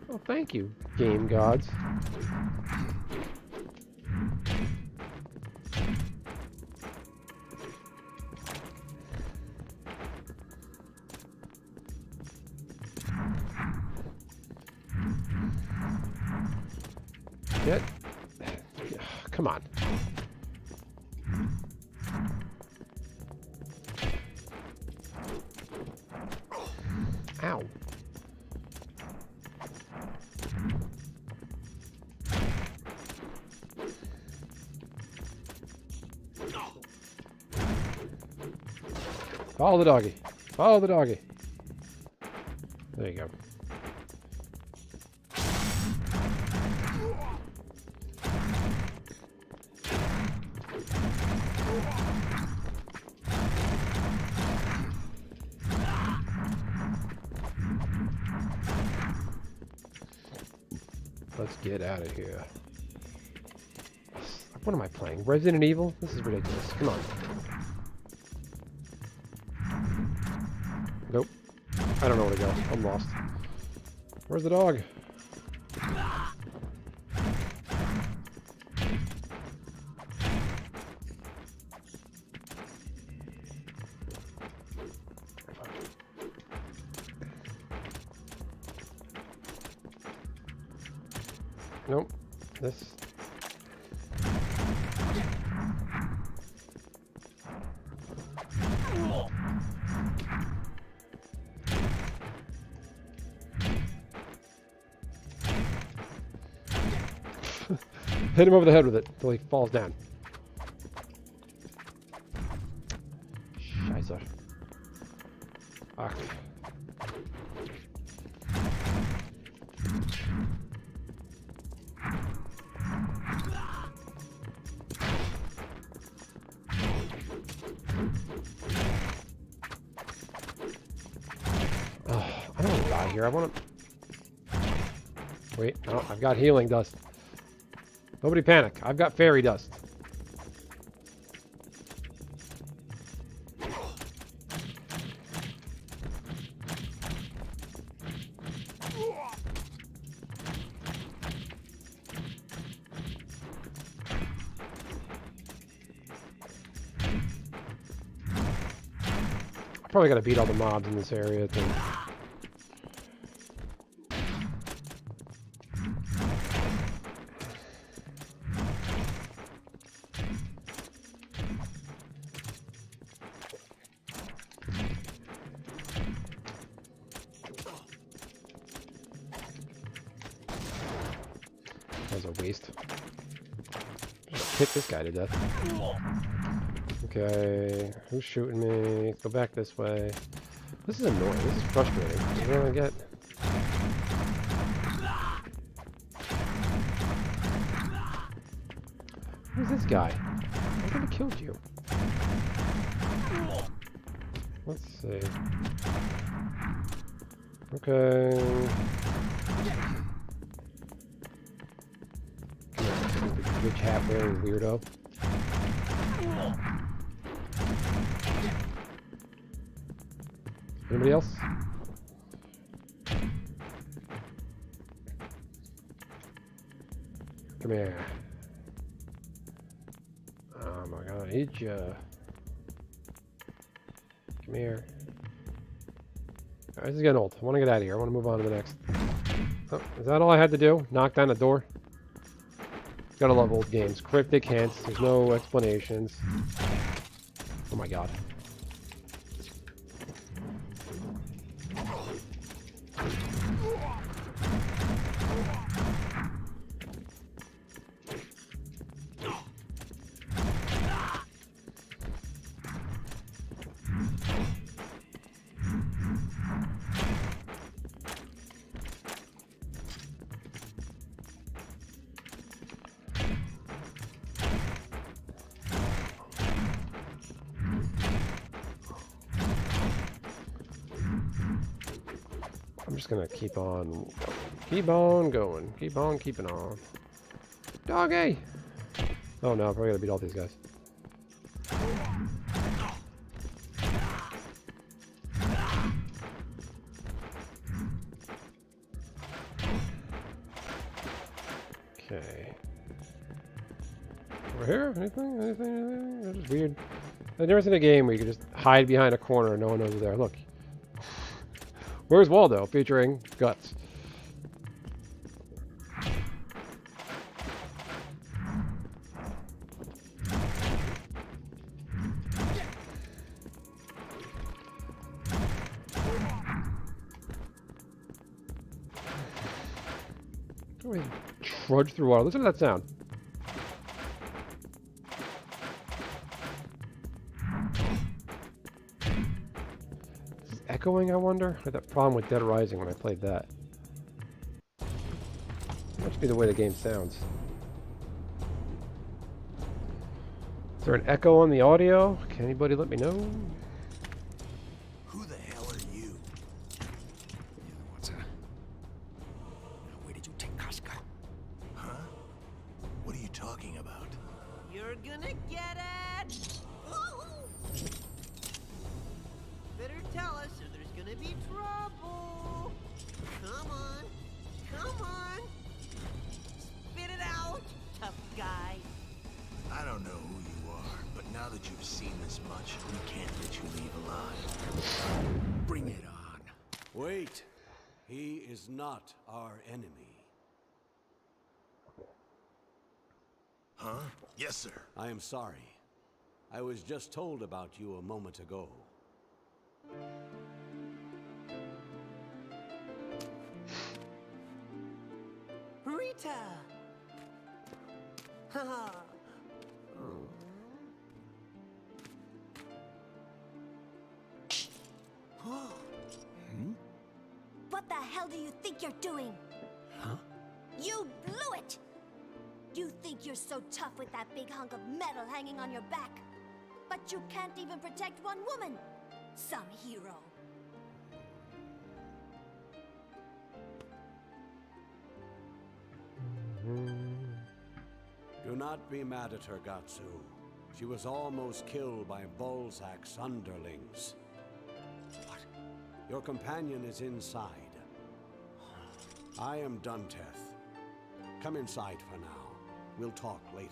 Oh, thank you, game gods. Get... Come on. Ow. Follow the doggy. Follow the doggy. There you go. Let's get out of here. What am I playing? Resident Evil? This is ridiculous. Come on. Nope. I don't know where to go. I'm lost. Where's the dog? Nope. This. Hit him over the head with it until he falls down. Scheiße. Ach. I don't want to die here. I want to... Wait, no, I've got healing dust. Nobody panic. I've got fairy dust. I probably got to beat all the mobs in this area to... That was a waste. Just kick this guy to death. Okay, who's shooting me? Go back this way. This is annoying. This is frustrating. You know what I get? Who's this guy? I could have killed you. Let's see. Okay. Rich hat wearing weirdo. Anybody else? Come here. I'm gonna eat ya. Come here. Alright, this is getting old. I want to get out of here. I want to move on to the next. Oh, is that all I had to do? Knock down a door? Gotta love old games. Cryptic hints. There's no explanations. Oh my god. I'm just gonna keep on going. Keep on keeping on. Doggy! Oh no, I probably gotta beat all these guys. Okay. Over here? Anything? That's just weird. I've never seen a game where you can just hide behind a corner and no one knows you're there. Look. Where's Waldo? Featuring Guts. Oh, he trudged through water. Listen to that sound. Is this echoing, I wonder? I had that problem with Dead Rising when I played that. Must be the way the game sounds. Is there an echo on the audio? Can anybody let me know? Who the hell are you? What's that? Where did you take Casca? Huh? What are you talking about? You're gonna get it! Better tell us or there's gonna be trouble! Come on! Come on! Spit it out, tough guy! I don't know who you are, but now that you've seen this much, we can't let you leave alive. Bring it on. Wait. He is not our enemy. Huh? Yes, sir. I am sorry. I was just told about you a moment ago. Rita! Haha! What the hell do you think you're doing? Huh? You blew it! You think you're so tough with that big hunk of metal hanging on your back. But you can't even protect one woman. Some hero. Do not be mad at her, Gatsu. She was almost killed by Balzac's underlings. What? Your companion is inside. I am Dunteth. Come inside for now. We'll talk later.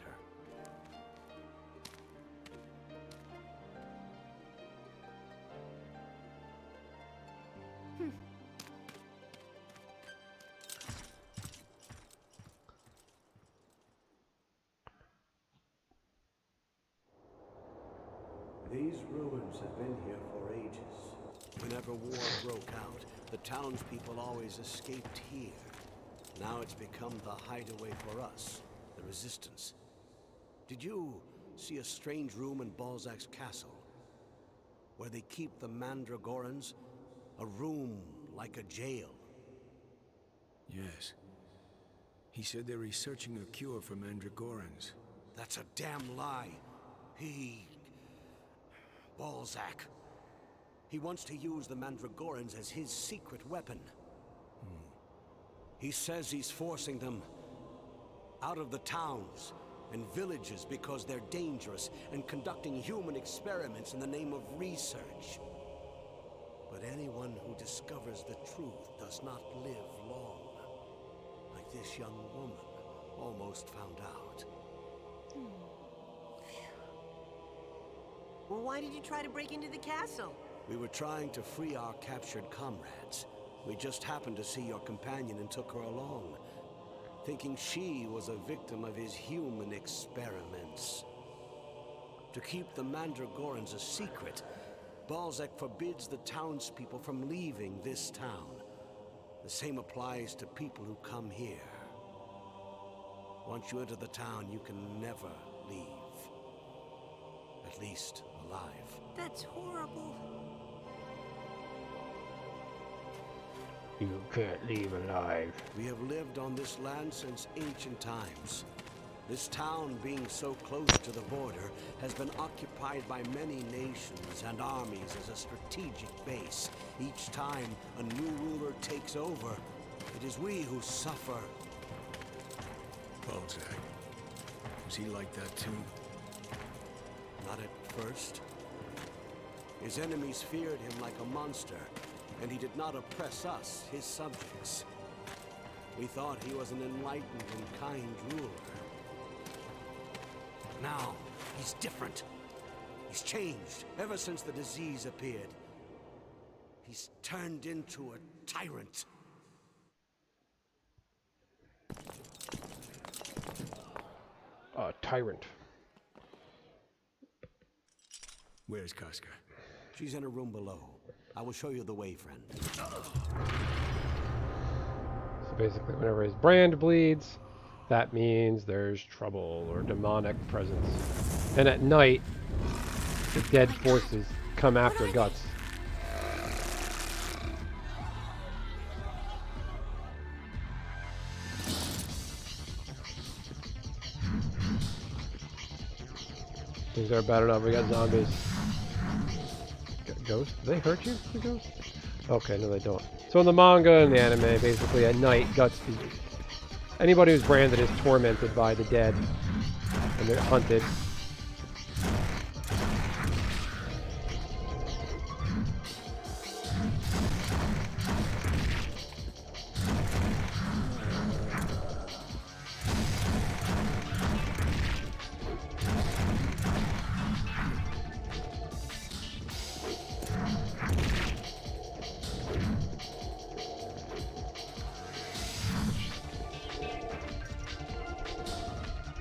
These ruins have been here for ages. Whenever war broke out, the townspeople always escaped here. Now it's become the hideaway for us, the Resistance. Did you see a strange room in Balzac's castle? Where they keep the Mandragorans? A room like a jail. Yes. He said they're researching a cure for Mandragorans. That's a damn lie. Balzac. He wants to use the Mandragorans as his secret weapon. He says he's forcing them out of the towns and villages because they're dangerous and conducting human experiments in the name of research. But anyone who discovers the truth does not live long. Like this young woman almost found out. Well, why did you try to break into the castle? We were trying to free our captured comrades. We just happened to see your companion and took her along, thinking she was a victim of his human experiments. To keep the Mandragorans a secret, Berserk forbids the townspeople from leaving this town. The same applies to people who come here. Once you enter the town, you can never leave. At least alive. That's horrible. You can't leave alive. We have lived on this land since ancient times. This town, being so close to the border, has been occupied by many nations and armies as a strategic base. Each time a new ruler takes over, it is we who suffer. Berserk. Was he like that too? Not at first. His enemies feared him like a monster, and he did not oppress us, his subjects. We thought he was an enlightened and kind ruler. Now, he's different. He's changed ever since the disease appeared. He's turned into a tyrant. A tyrant. Where's Casca? She's in a room below. I will show you the way, friend. So basically, whenever his brand bleeds, that means there's trouble or demonic presence. And at night, the dead forces come after Guts. Things are bad enough. We got zombies. Ghosts? Do they hurt you, the ghosts? Okay, no they don't. So in the manga and the anime, basically at night, Guts... Anybody who's branded is tormented by the dead. And they're hunted.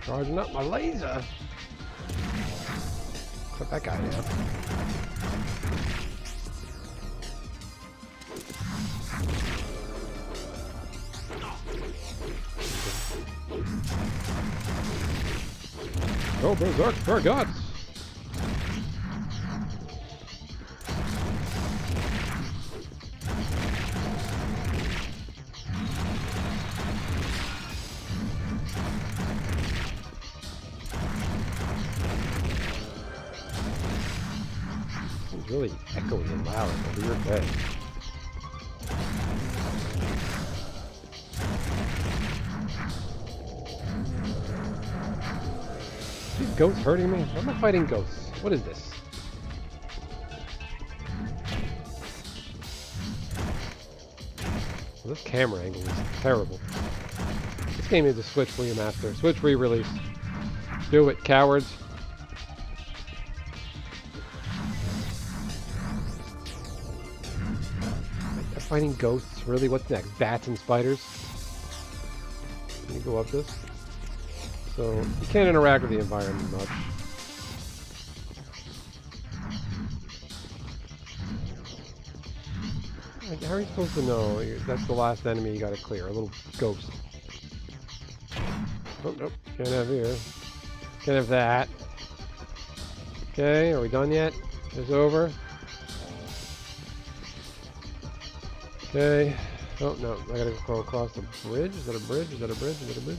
Charging up my laser. Put that guy down. Go Berserk for Guts! It's really echoey and loud over your bed. These ghosts hurting me? Why am I fighting ghosts? What is this? Well, this camera angle is terrible. This game needs a Switch remaster. Switch re-release. Do it, cowards. They're fighting ghosts? Really? What's next? Bats and spiders? Can you go up this? So, you can't interact with the environment much. Like, how are you supposed to know? That's the last enemy you gotta clear. A little ghost. Oh, nope. Can't have here. Can't have that. Okay, are we done yet? It's over. Okay. Oh, no. I gotta go across the bridge. Is that a bridge? Is that a bridge? Is that a bridge?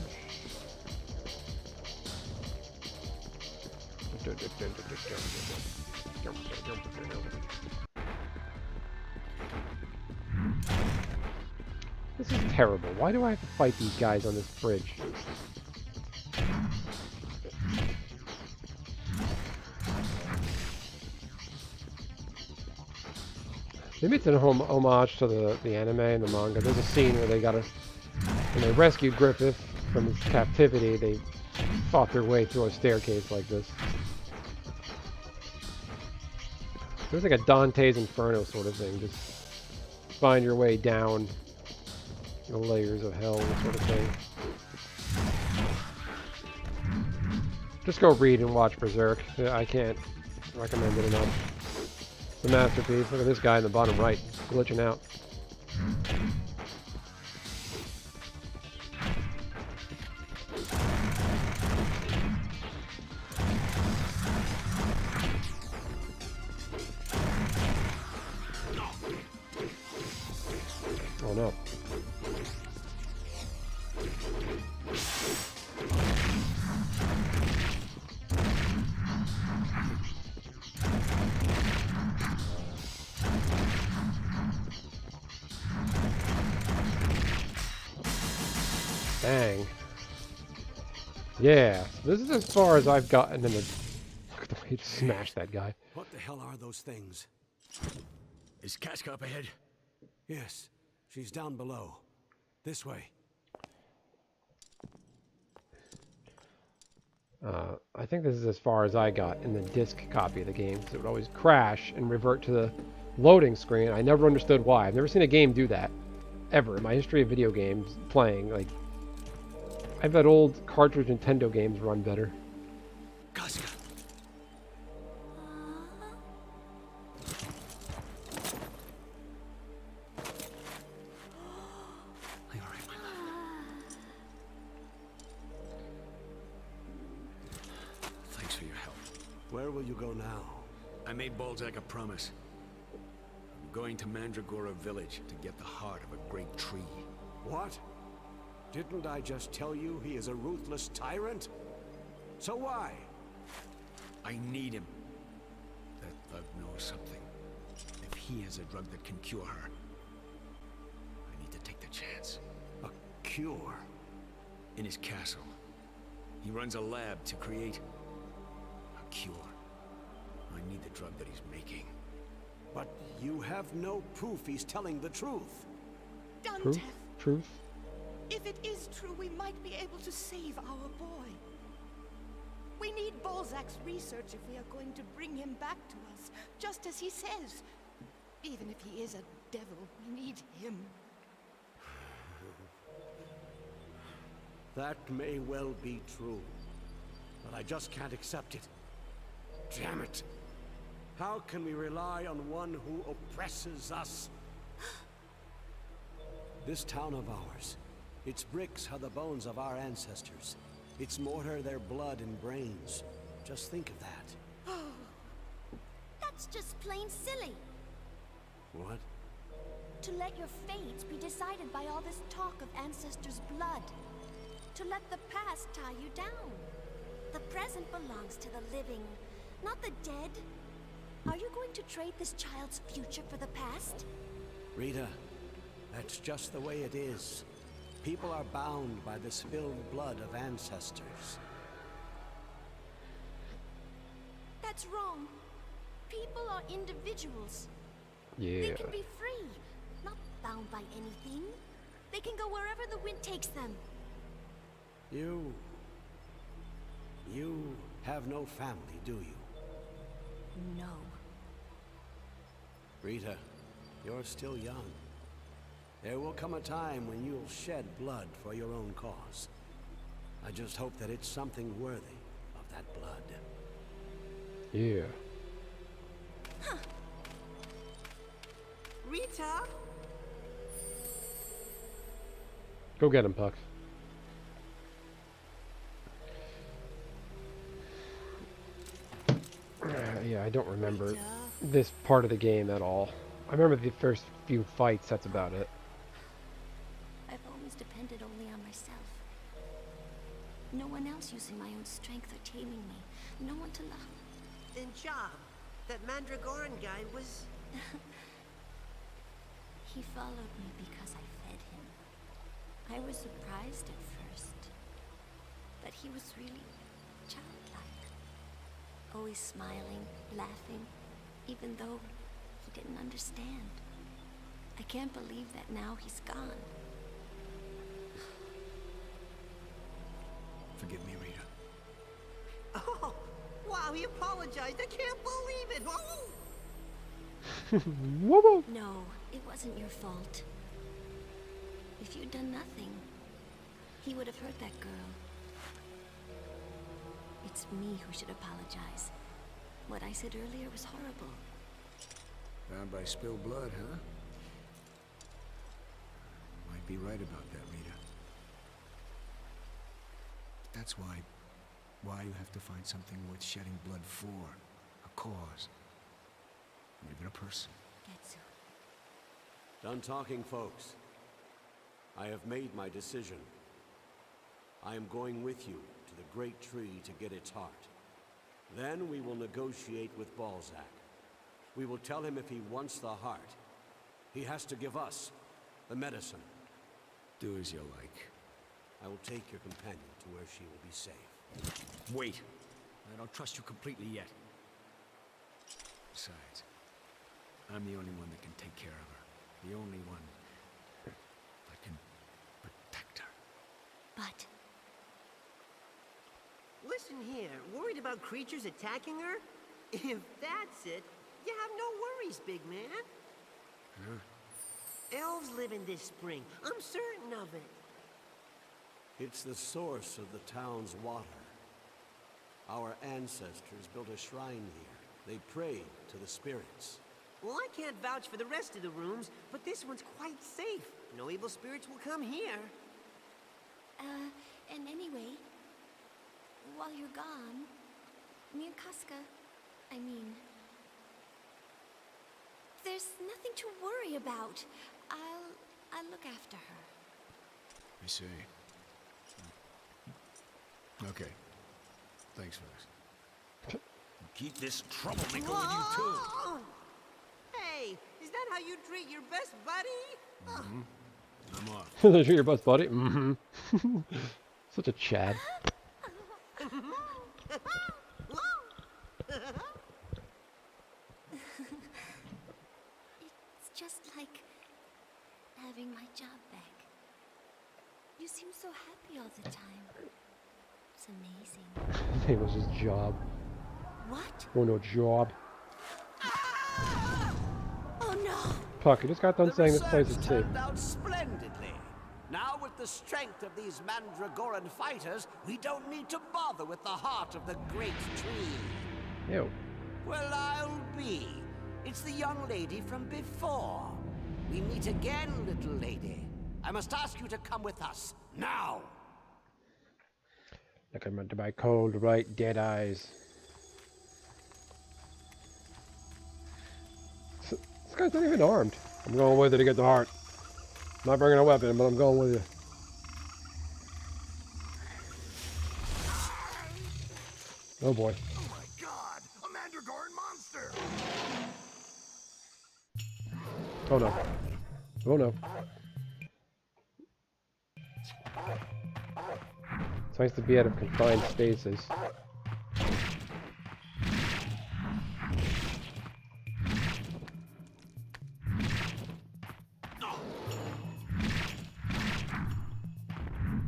This is terrible. Why do I have to fight these guys on this bridge? Maybe it's an homage to the anime and the manga. There's a scene where when they rescued Griffith from his captivity, they fought their way through a staircase like this. It was like a Dante's Inferno sort of thing. Just find your way down the layers of hell sort of thing. Just go read and watch Berserk. I can't recommend it enough. It's a masterpiece. Look at this guy in the bottom right, glitching out. Oh no. Dang. Yeah, this is as far as I've gotten in the way to smash that guy. What the hell are those things? Is Casca up ahead? Yes, she's down below. This way. I think this is as far as I got in the disc copy of the game, because it would always crash and revert to the loading screen. I never understood why. I've never seen a game do that, ever, in my history of video games playing. Like, I've had old cartridge Nintendo games run better. Casca. Are you alright, my love? Thanks for your help. Where will you go now? I made Balzac a promise. I'm going to Mandragora village to get the heart of a great tree. What? Didn't I just tell you he is a ruthless tyrant? So why? I need him. That thug knows something. If he has a drug that can cure her, I need to take the chance. A cure? In his castle, he runs a lab to create a cure. I need the drug that he's making. But you have no proof he's telling the truth. Truth? Dante, Truth? if it is true, we might be able to save our boy. We need Balzac's research if we are going to bring him back to us, just as he says. Even if he is a devil, we need him. That may well be true, but I just can't accept it. Damn it! How can we rely on one who oppresses us? This town of ours, its bricks are the bones of our ancestors. Its mortar, their blood and brains. Just think of that. That's just plain silly. What? To let your fates be decided by all this talk of ancestors' blood. To let the past tie you down. The present belongs to the living, not the dead. Are you going to trade this child's future for the past? Rita, that's just the way it is. People are bound by the spilled blood of ancestors. That's wrong. People are individuals. Yeah. They can be free, not bound by anything. They can go wherever the wind takes them. You have no family, do you? No. Rita, you're still young. There will come a time when you'll shed blood for your own cause. I just hope that it's something worthy of that blood. Yeah. Rita? Go get him, Puck. Yeah, I don't remember this part of the game at all. I remember the first few fights, that's about it. I've always depended only on myself. No one else using my own strength or taming me. No one to love. And Job, that Mandragoran guy was... He followed me because I fed him. I was surprised at first, but he was really childlike. Always smiling, laughing, even though he didn't understand. I can't believe that now he's gone. Forgive me, Rita. Oh, wow, he apologized. I can't believe it. Oh! Whoa. No, it wasn't your fault. If you'd done nothing, he would have hurt that girl. It's me who should apologize. What I said earlier was horrible. Bound by spilled blood, huh? Might be right about that, Rita. That's why you have to find something worth shedding blood for. A cause. Or even a person. Getsu. Done talking, folks. I have made my decision. I am going with you to the great tree to get its heart. Then we will negotiate with Balzac. We will tell him if he wants the heart. He has to give us the medicine. Do as you like. I will take your companion to where she will be safe. Wait. I don't trust you completely yet. Besides, I'm the only one that can take care of her. The only one that can protect her. But Listen here, worried about creatures attacking her? If that's it, you have no worries, big man. Huh? Elves live in this spring. I'm certain of it. It's the source of the town's water. Our ancestors built a shrine here. They prayed to the spirits. Well, I can't vouch for the rest of the rooms, but this one's quite safe. No evil spirits will come here. and anyway, while you're gone, me and Casca, there's nothing to worry about. I'll look after her. I see. Okay. Thanks, folks. Keep this troublemaker with you, too. Whoa! Hey, is that how you treat your best buddy? I'm off. Is your best buddy? Such a Chad. It's just like having my job back. You seem so happy all the time. It's amazing. It was his job. What? Oh no, job. Oh no! Puck, you just got done saying this place is safe. Turned out splendidly. Now with the strength of these Mandragoran fighters, we don't need to bother with the heart of the great tree. Ew. Well, I'll be. It's the young lady from before. We meet again, little lady. I must ask you to come with us, now! Look into my cold, bright, dead eyes. This guy's not even armed. I'm going with you to get the heart. I'm not bringing a weapon, but I'm going with you. Oh boy. Oh my god! A Mandragoran monster! Oh no. Oh no. It's nice to be out of confined spaces.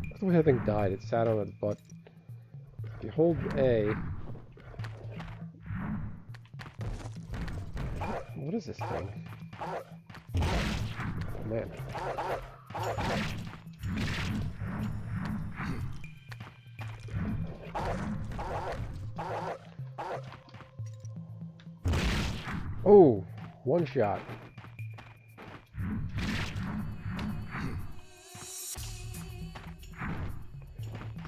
That's the way that thing died. It sat on its butt. If you hold A... What is this thing? Oh, man. Oh, one shot.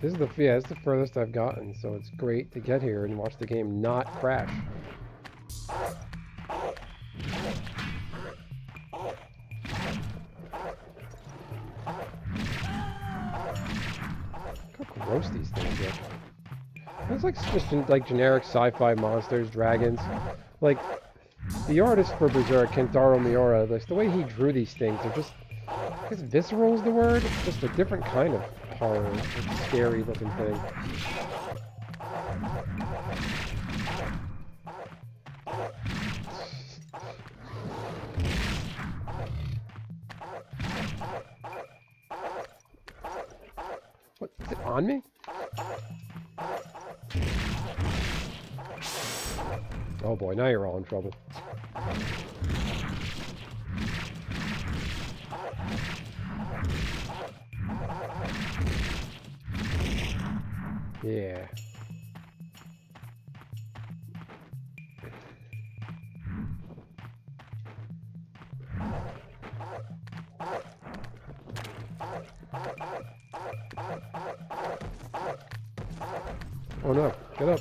This is it's the furthest I've gotten, so it's great to get here and watch the game not crash. Look how gross these things look. It's like just like generic sci-fi monsters, dragons. Like the artist for Berserk, Kentaro Miura, like the way he drew these things are just, I guess visceral is the word. It's just a different kind of horror, like scary looking thing. What, is it on me? Oh boy, now you're all in trouble. Yeah. Oh no, get up.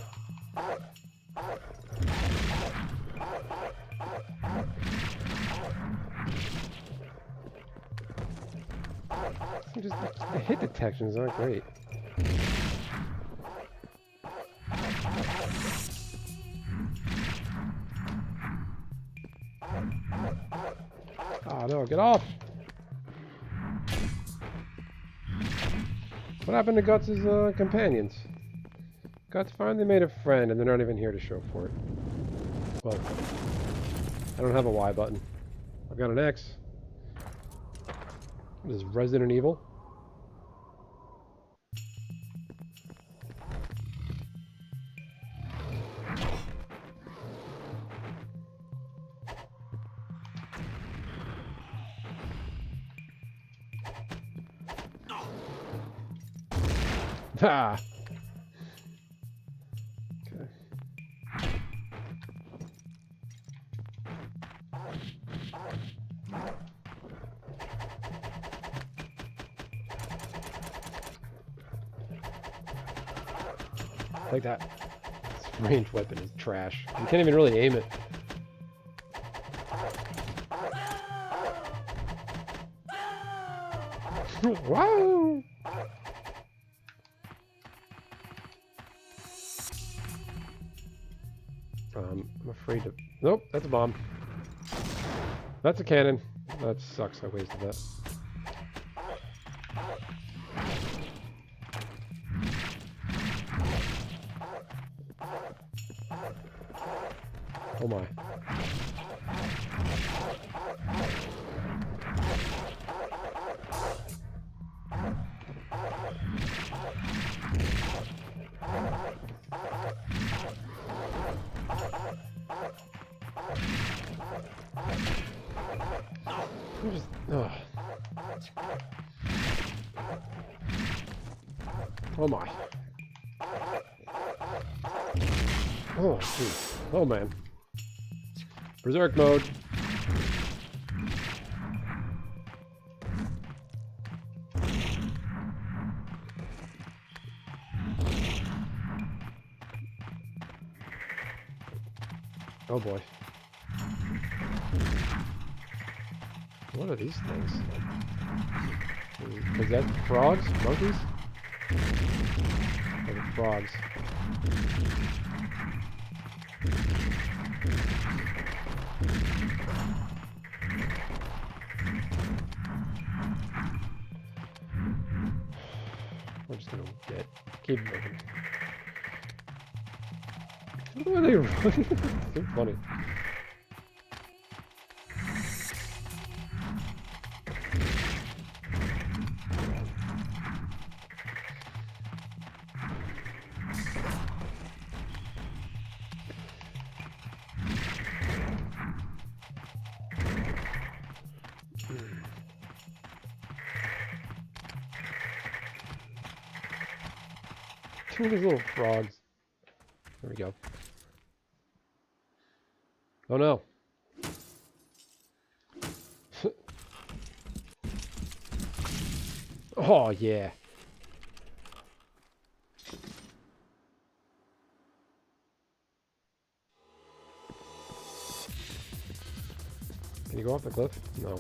Just, the hit detections aren't great. Oh no, get off! What happened to Guts' companions? Guts finally made a friend and they're not even here to show for it. Well, I don't have a Y button. I've got an X. What is Resident Evil? Ha! Okay. Take that. This ranged weapon is trash. You can't even really aim it. Wow! I'm afraid to... Nope, that's a bomb. That's a cannon. That sucks, I wasted that. Oh my. Just, oh my. Oh, jeez. Oh man. Berserk mode. Oh boy. What are these things? Is that frogs? Monkeys? Or the frogs? We're just gonna keep moving. What are they running? So funny. Two of these little frogs. There we go. Oh no. Oh yeah. Can you go off the cliff? No.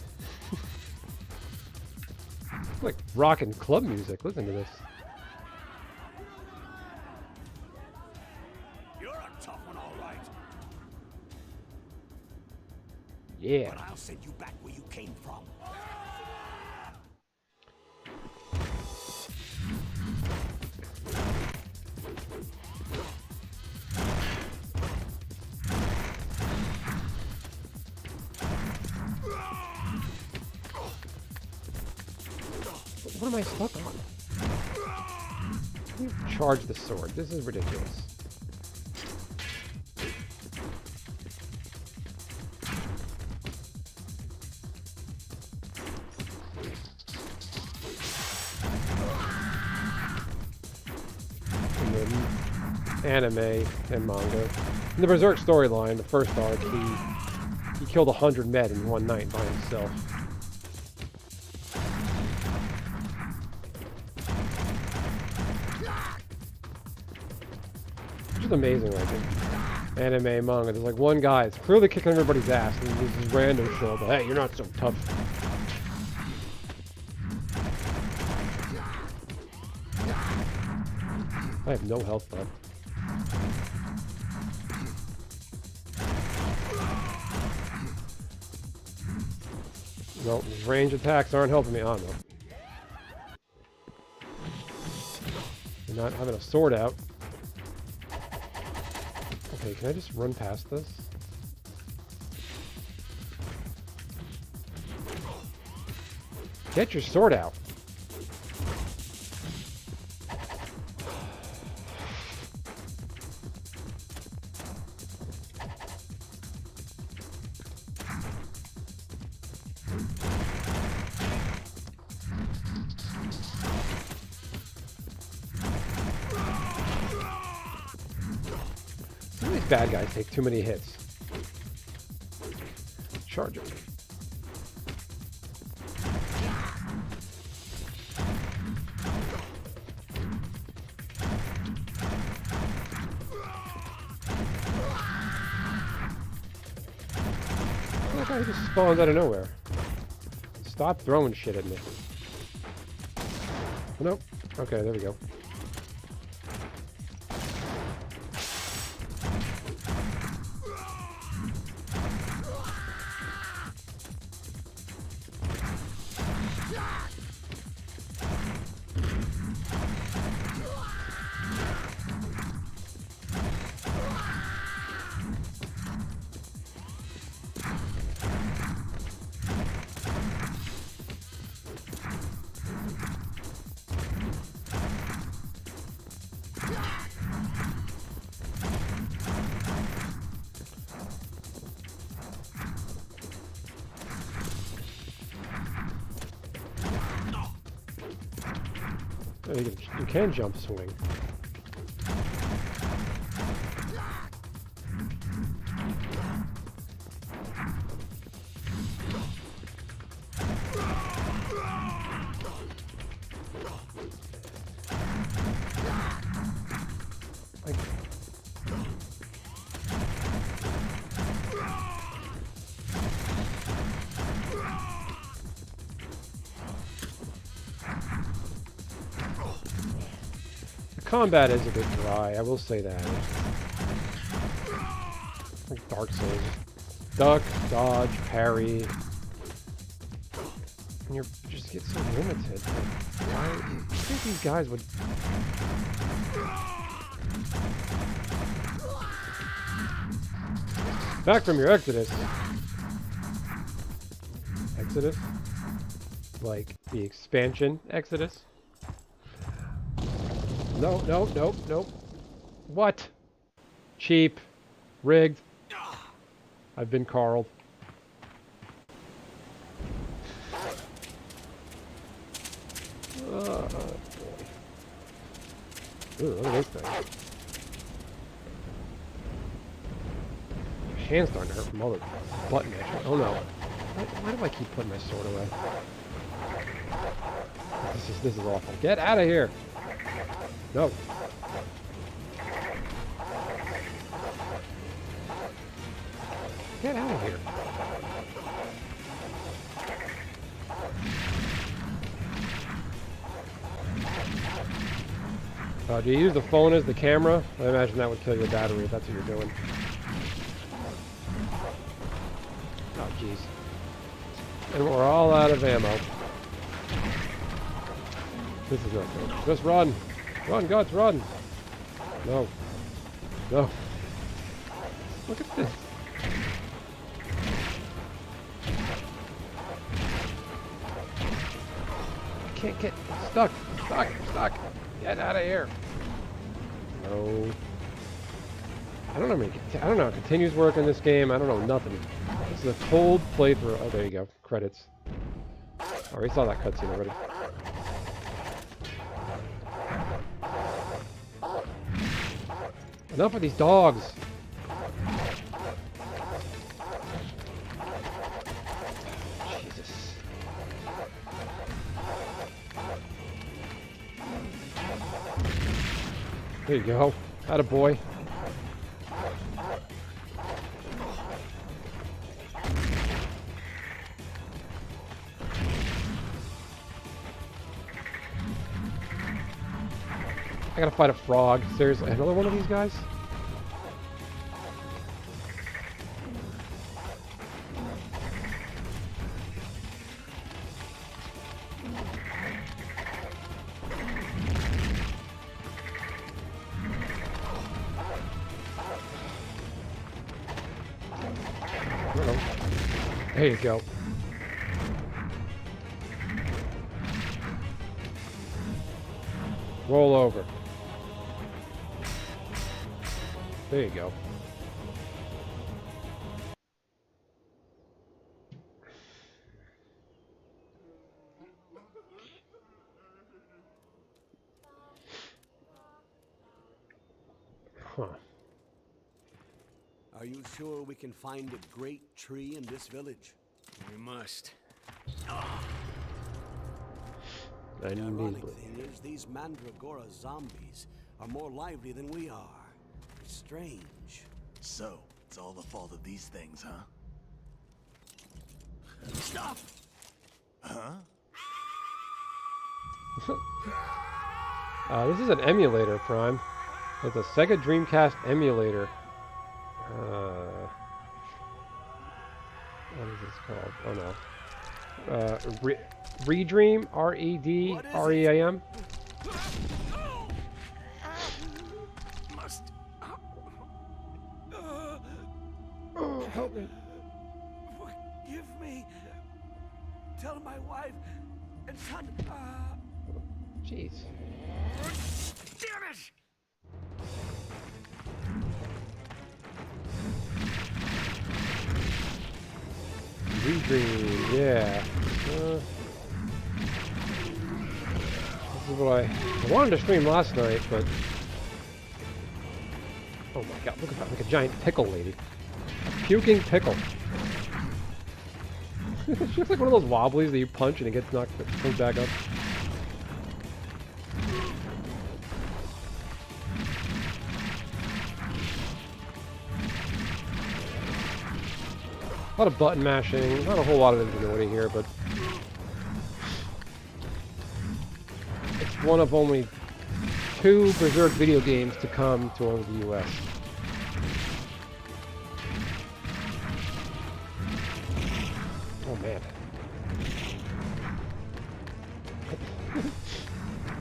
It's like rock and club music. Listen to this. You're a tough one, all right. Yeah. But I'll send you back where you came from. What am I stuck on? How do you charge the sword? This is ridiculous. anime and manga. In the Berserk storyline, the first arc, he killed 100 men in one night by himself. Which is amazing, like anime, manga. There's like one guy, it's clearly kicking everybody's ass, and there's this random show, but hey, you're not so tough. I have no health left. No, these range attacks aren't helping me. Oh, no. I'm not having a sword out. Okay, can I just run past this? Get your sword out. Some of these bad guys take too many hits. Charge him. That guy just spawns out of nowhere. Stop throwing shit at me. Nope. Okay, there we go. Oh, you can jump swing. Combat is a bit dry, I will say that. Like Dark Souls. Duck, dodge, parry. And you just get so limited. Like, why? I think these guys would... Back from your Exodus. Exodus? Like the expansion Exodus? No, no, nope, nope. What? Cheap. Rigged. I've been Carled. Oh, boy. Ooh, look at this thing. Your hand's starting to hurt from all the button action. Oh no. Why do I keep putting my sword away? This is awful. Get out of here! No. Get out of here. Do you use the phone as the camera? I imagine that would kill your battery if that's what you're doing. Oh, jeez. And we're all out of ammo. This is not good. Just run! Run, Guts, run! No. No. Look at this. I can't get stuck. Stuck. Stuck. Get out of here. No. I don't know. I don't know how continues work in this game. I don't know nothing. This is a cold playthrough. Oh, there you go. Credits. Oh, we saw that cutscene already. Enough of these dogs. Jesus. There you go. Attaboy. I gotta fight a frog. Seriously, another one of these guys? There you go. Roll over. There you go. Huh. Are you sure we can find a great tree in this village? We must. The ironic thing is, these Mandragora zombies are more lively than we are. It's strange. So, it's all the fault of these things, huh? Stop! Huh? This is an emulator, Prime. It's a Sega Dreamcast emulator. What is this called? Oh no. Redream? R-E-D-R-E-A-M? Must. Oh, help me. Forgive me. Tell my wife and son. Jeez. Damn it! Redream, yeah. This is what I wanted to stream last night, but... Oh my god, look at that, like a giant pickle lady. A puking pickle. She looks like one of those wobblies that you punch and it gets knocked, comes back up. A lot of button mashing, not a whole lot of ingenuity here, but it's one of only 2 Berserk video games to come to only the US. Oh man.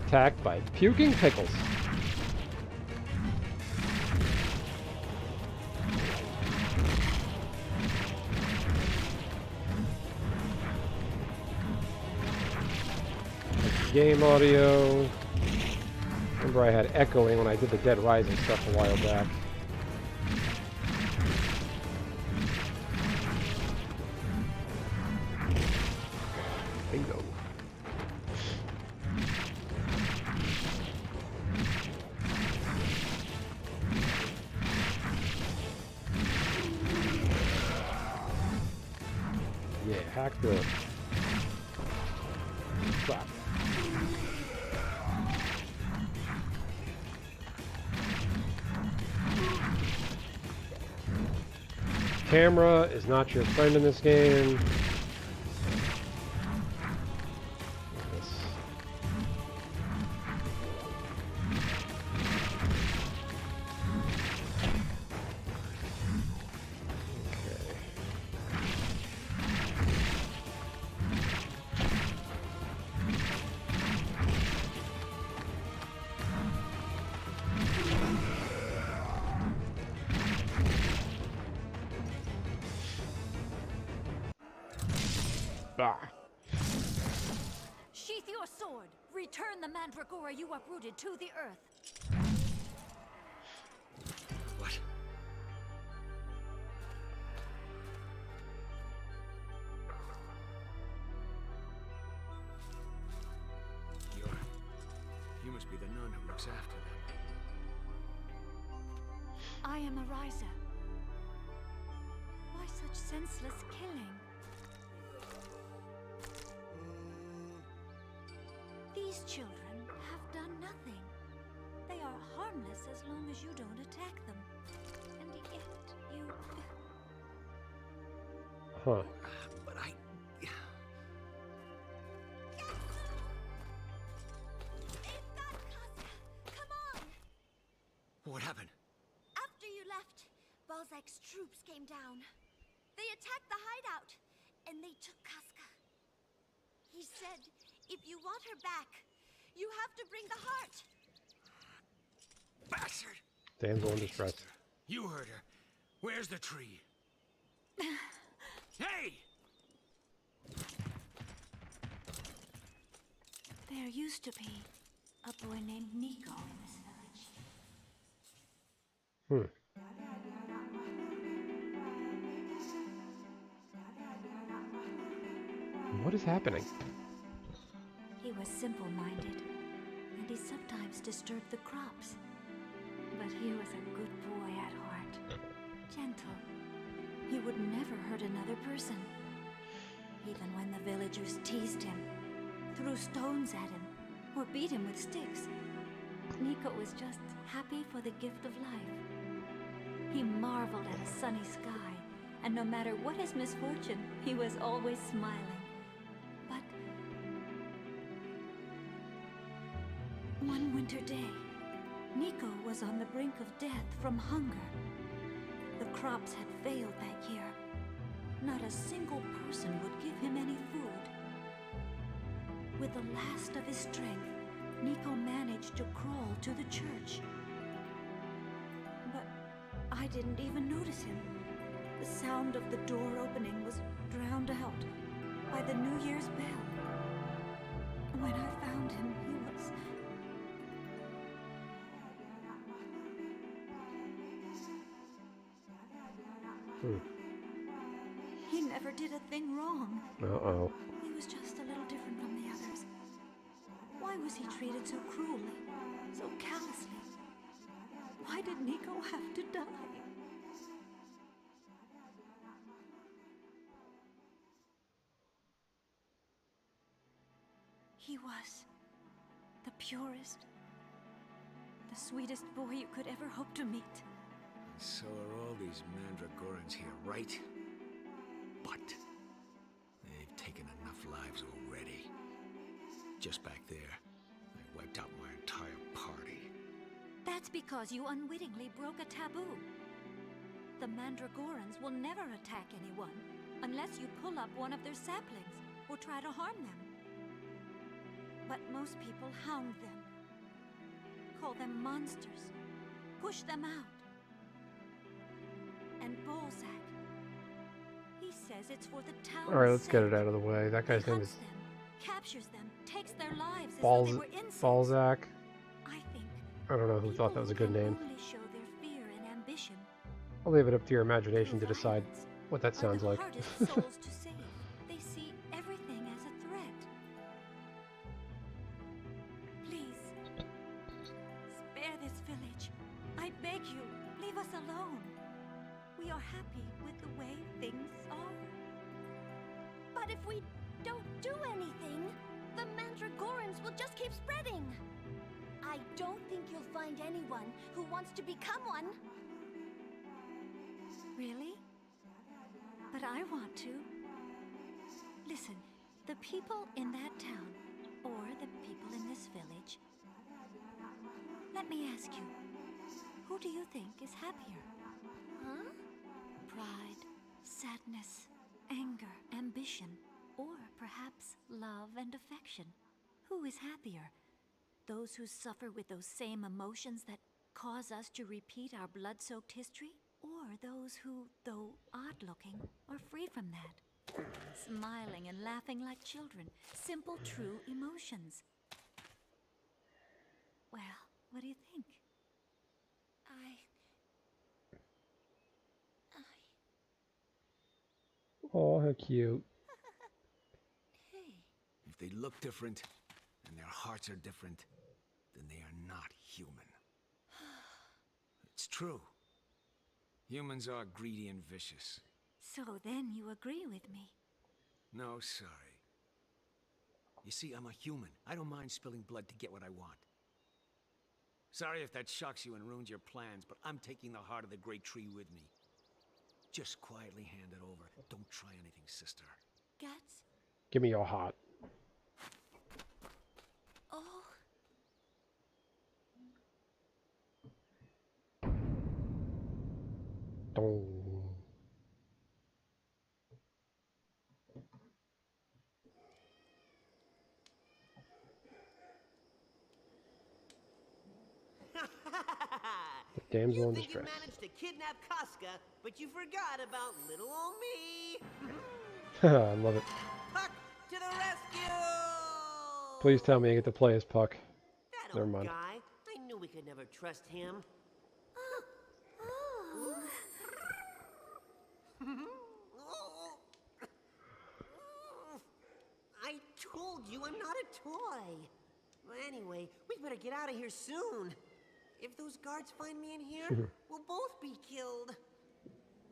Attacked by puking pickles. Game audio. Remember I had echoing when I did the Dead Rising stuff a while back. Bingo. Yeah, hack through it. Slap. Camera is not your friend in this game. Sheath your sword. Return the Mandragora you uprooted to the earth. What? You must be the nun who looks after them. I am Ariza. Why such senseless killing? These children have done nothing. They are harmless as long as you don't attack them. And yet you... Huh. But I... They've got Casca! Come on! What happened? After you left, Balzac's troops came down. They attacked the hideout, and they took Casca. He said, if you want her back, you have to bring the heart. Bastard! Damsel in distress. You heard her. Where's the tree? Hey! There used to be a boy named Nico in this village. What is happening? He was simple-minded, and he sometimes disturbed the crops. But he was a good boy at heart. Gentle. He would never hurt another person. Even when the villagers teased him, threw stones at him, or beat him with sticks, Nico was just happy for the gift of life. He marveled at a sunny sky, and no matter what his misfortune, he was always smiling. But one winter day, Nico was on the brink of death from hunger. The crops had failed that year. Not a single person would give him any food. With the last of his strength, Nico managed to crawl to the church. But I didn't even notice him. The sound of the door opening was drowned out by the New Year's bell. When I found him, he was... He never did a thing wrong. Uh-oh. He was just a little different from the others. Why was he treated so cruelly, so callously? Why did Nico have to die? He was the purest, the sweetest boy you could ever hope to meet. So are all these Mandragorans here, right? But they've taken enough lives already. Just back there, they wiped out my entire party. That's because you unwittingly broke a taboo. The Mandragorans will never attack anyone unless you pull up one of their saplings or try to harm them. But most people hound them, call them monsters, push them out. And Balzac, he says it's for the town's Alright, let's get it sake. out of the way. That guy's name Hunts is them, captures them, takes their lives as though they were insects. Balzac. I think I don't know who thought that was a good people name. only show their fear and ambition. I'll leave it up to your imagination to decide what that Are sounds the like. hardest souls to save. They see everything as a threat. Please, spare this village. I beg you, leave us alone. We are happy with the way things are. But if we don't do anything, the Mandragorans will just keep spreading. I don't think you'll find anyone who wants to become one. Really? But I want to. Listen, the people in that town, or the people in this village, let me ask you, who do you think is happier? Huh? Pride, sadness, anger, ambition, or perhaps love and affection. Who is happier? Those who suffer with those same emotions that cause us to repeat our blood-soaked history? Or those who, though odd-looking, are free from that? Smiling and laughing like children. Simple, true emotions. Well, what do you think? Oh, how cute. Hey. If they look different, and their hearts are different, then they are not human. It's true. Humans are greedy and vicious. So then you agree with me. No, sorry. You see, I'm a human. I don't mind spilling blood to get what I want. Sorry if that shocks you and ruins your plans, but I'm taking the heart of the Great Tree with me. Just quietly hand it over. Don't try anything, sister. Guts? Give me your heart. Oh. Dong. Damsel You in think you distress. managed to kidnap Casca, but you forgot about little old me. I love it. Puck to the rescue! Please tell me I get to play as Puck. That Never old mind. guy. I knew we could never trust him. I told you I'm not a toy. Anyway, we better get out of here soon. If those guards find me in here, we'll both be killed.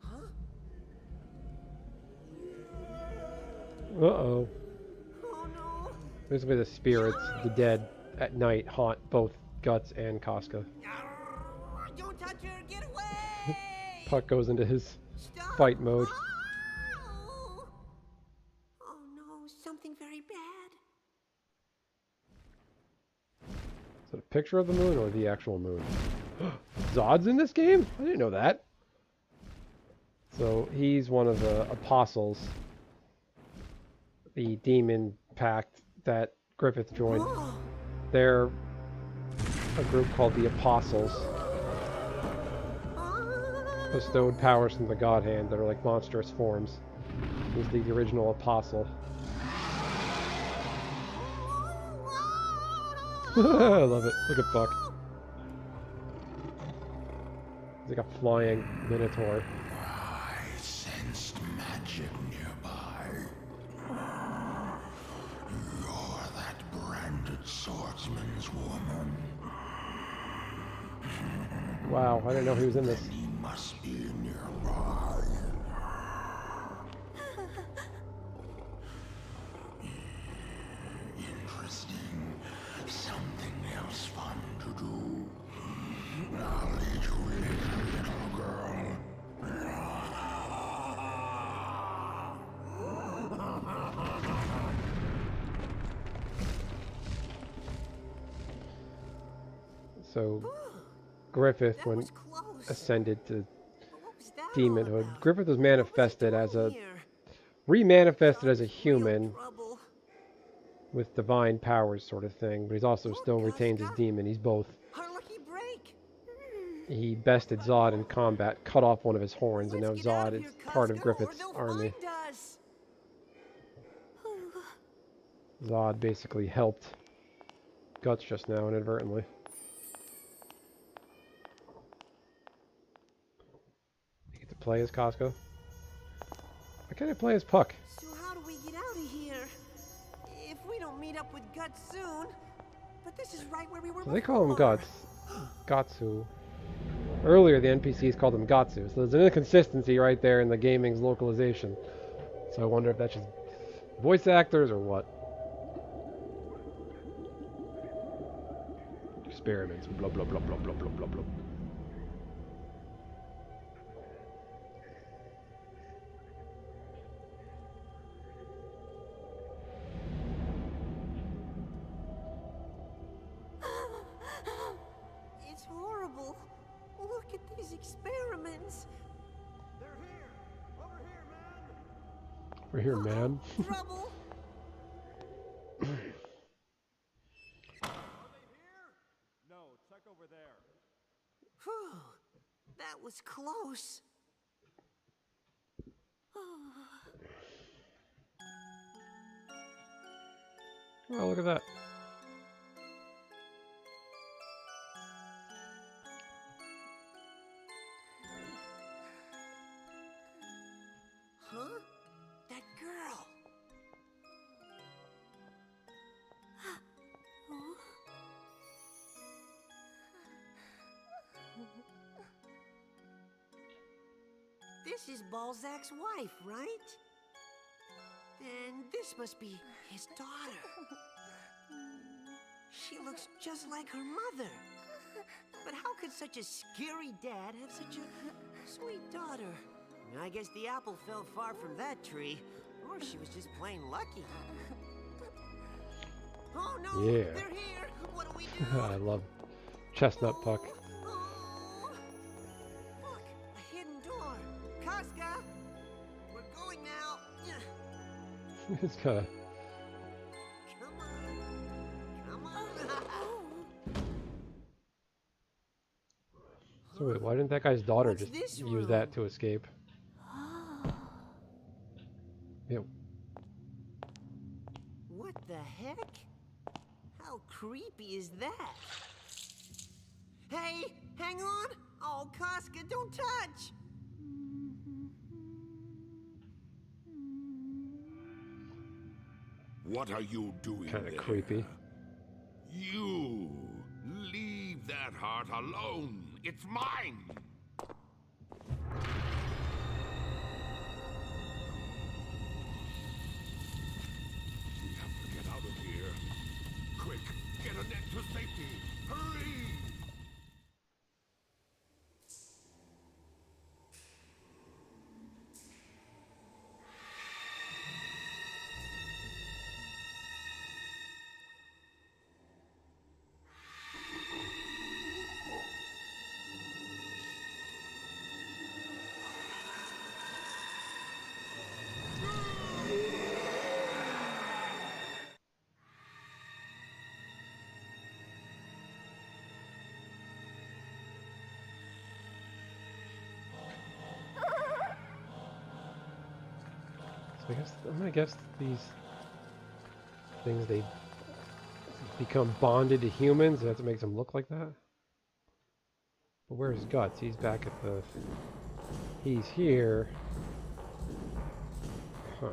Huh? Uh-oh. Oh no! This will be the spirits, the dead, at night haunt both Guts and Casca. Don't touch her! Get away! Puck goes into his Stop! fight mode. Oh! Oh no, something very bad. Is it a picture of the moon or the actual moon? Zod's in this game? I didn't know that. So he's one of the apostles, the demon pact that Griffith joined. They're a group called the Apostles. Bestowed powers from the God Hand that are like monstrous forms. He's the original apostle. I love it. Look at Puck. He's like a flying minotaur. I sensed magic nearby. You're that branded swordsman's woman. Wow, I didn't know he was in this. He must be nearby. Interesting. Something else fun to do. I'll lead you later, little girl. So, Griffith, That when was close. ascended to But what was that all demonhood, about? Griffith was What was he manifested as doing a here? remanifested as a Thought he was real human trouble. with divine powers sort of thing, but he's also Look, still retains his Casca. demon. He's both. Our lucky break. He bested Zod in combat, cut off one of his horns, and now Let's get out Zod of is here, part of Casca, or Griffith's they'll army. find us. Zod basically helped Guts just now inadvertently. You get to play as Casca. Why can't I play as Puck? So how do we get out of here? If we don't meet up with Guts soon. But this is right where we were So they call him before. Guts. Gatsu. Earlier the NPCs called him Gatsu, so there's an inconsistency right there in the gaming's localization. So I wonder if that's just voice actors or what. Experiments, blah blah blah blah blah blah blah blah. It's horrible. Look at these experiments. They're here! Over here, man! We're here, man. Trouble. Are they here? No, check over there. Whew. That was close. Oh, look at that. Huh? That girl. this is Balzac's wife, right? Then this must be his daughter. She looks just like her mother. But how could such a scary dad have such a sweet daughter? I guess the apple fell far from that tree, or she was just plain lucky. Oh no, Yeah. they're here! What do we do? I love chestnut puck. Oh. Look, a hidden door. Casca, we're going now. It's got a... Come on. Come on. So wait, why didn't that guy's daughter What's just this use that room? to escape? Ew. What the heck? How creepy is that? Hey, hang on! Oh, Casca, don't touch! What are you doing Kind of there? creepy. You! Leave that heart alone! It's mine! We have to get out of here. Quick, get Annette to safety! Hurry! So I guess I'm gonna guess these things, they become bonded to humans. That's what makes them look like that. But where's Guts? He's back at the... He's here. Huh.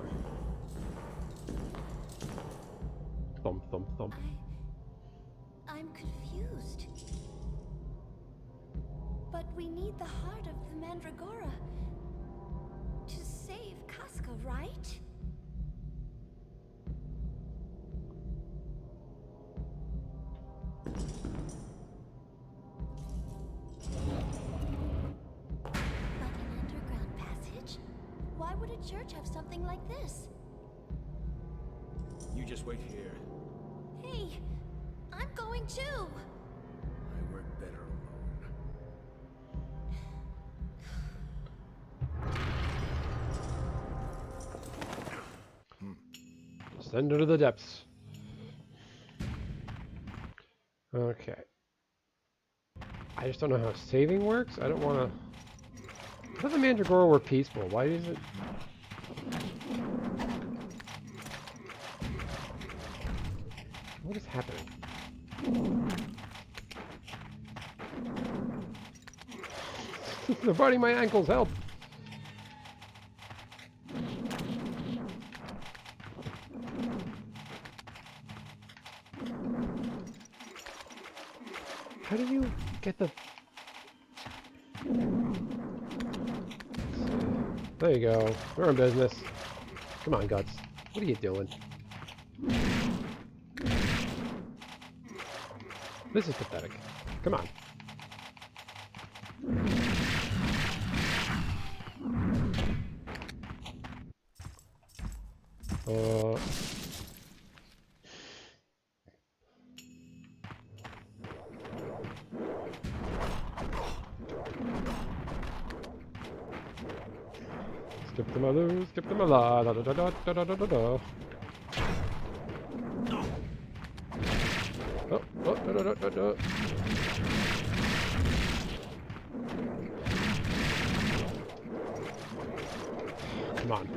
Thump, thump, thump. I'm confused. But we need the heart of the Mandragora to save Casca, right? Like an underground passage? Why would a church have something like this? You just wait here. Hey, I'm going too! I work better alone. Send her to the depths. Okay. I just don't know how saving works. I don't want to... I thought the Mandragora were peaceful. Why is it... What is happening? They're biting my ankles. Help! How do you get the... There you go. We're in business. Come on, Guts. What are you doing? This is pathetic. Come on. Skip the mother, skip the mother, da da da da da da da da da. Oh, oh, da da da da da. Come on.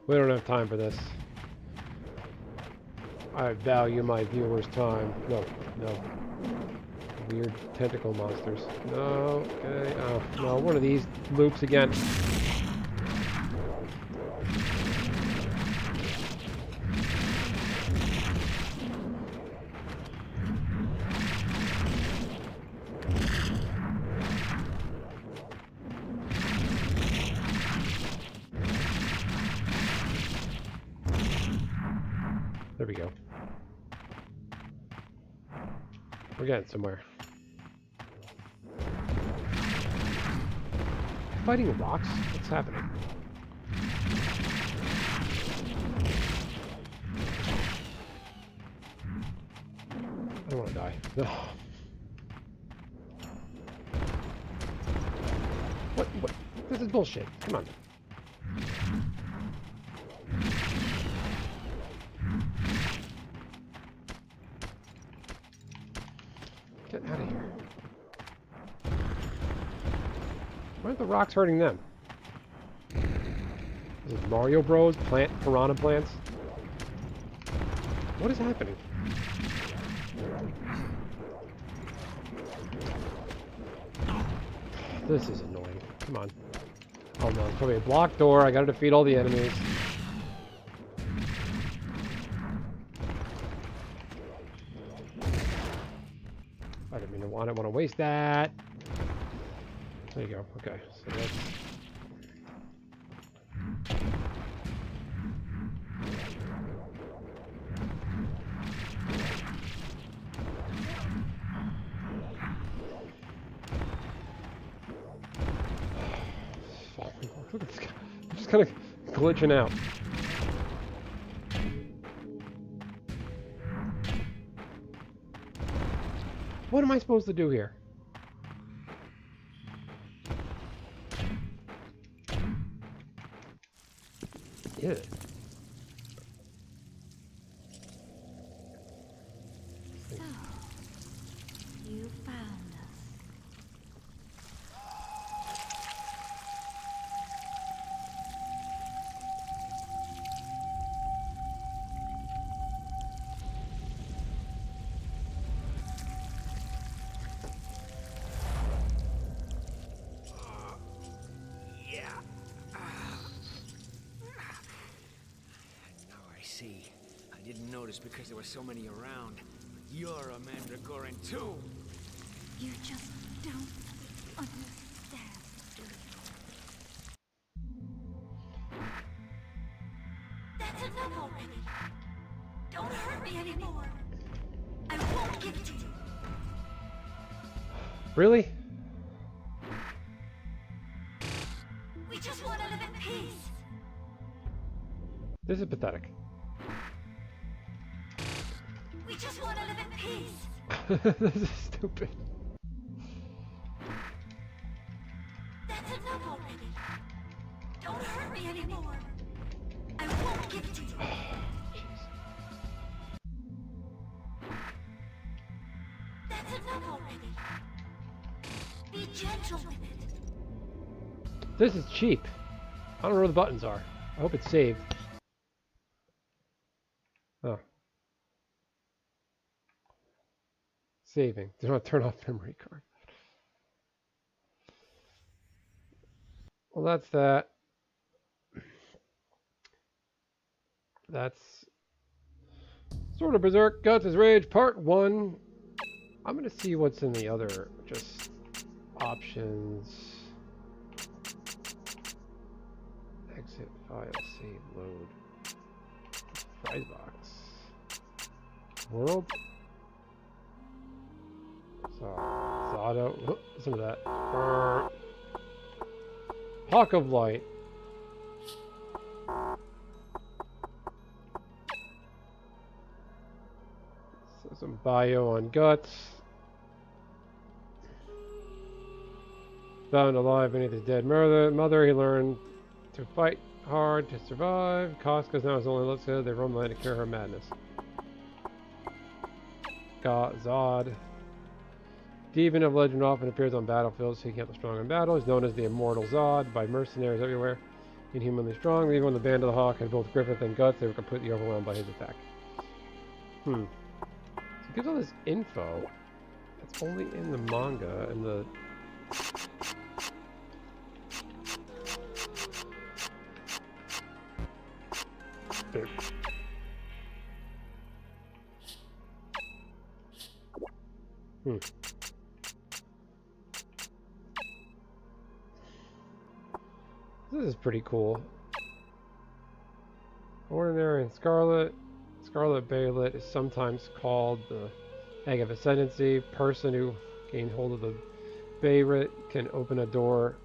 We don't have time for this. I value my viewers' time. No, no. Weird tentacle monsters. No, okay. Oh, no, one of these loops again. There we go. We're getting somewhere. Fighting rocks? What's happening? I don't want to die. No. What? This is bullshit. Come on. Get out of here. Why aren't the rocks hurting them? This is Mario Bros. Plant piranha plants? What is happening? This is annoying. Come on. Oh no, it's probably a blocked door. I gotta defeat all the enemies. I didn't mean to want to waste that. There you go. Okay, so that's... Look at this guy. I'm just kind of glitching out. What am I supposed to do here? Yeah. So, you found us. I didn't notice because there were so many around. You're a Mandragoran too! You just don't understand, do you? That's enough already. Don't hurt me anymore. I won't give it to you. Really? We just want to live in peace. This is pathetic. We just want to live in peace. This is stupid. That's enough already. Don't hurt me anymore. I won't give it to you. That's enough already. Be gentle with it. This is cheap. I don't know where the buttons are. I hope it's saved. Oh. Saving. Do not turn off memory card. Well, that's that. That's sort of Berserk Guts' Rage Part 1. I'm going to see what's in the other just options. Exit file, save, load. Prize box. World. So, it's auto. Listen to that. Hawk of Light. So some bio on Guts. Found alive beneath his dead mother, he learned to fight hard to survive. Casca's now his only looks good. They run land to cure her madness. Zod. Demon of legend often appears on battlefields, seeking out the strong in battle. He's known as the Immortal Zod by mercenaries everywhere. Inhumanly strong, even when the Band of the Hawk had both Griffith and Guts, they were completely overwhelmed by his attack. So it gives all this info that's only in the manga and the... This is pretty cool. Ordinary and Scarlet. Scarlet Baylet is sometimes called the Egg of Ascendancy. Person who gained hold of the Baylet can open a door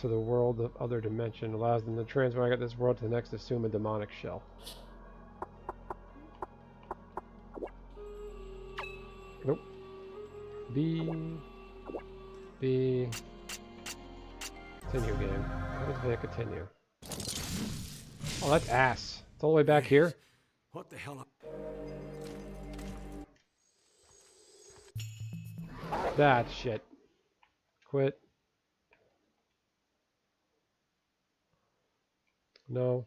to the world of other dimension. Allows them to transmit this world to the next, assume a demonic shell. Nope. B. Continue game. How does that continue? Oh, that's ass. It's all the way back here. What the hell? That shit. Quit. No.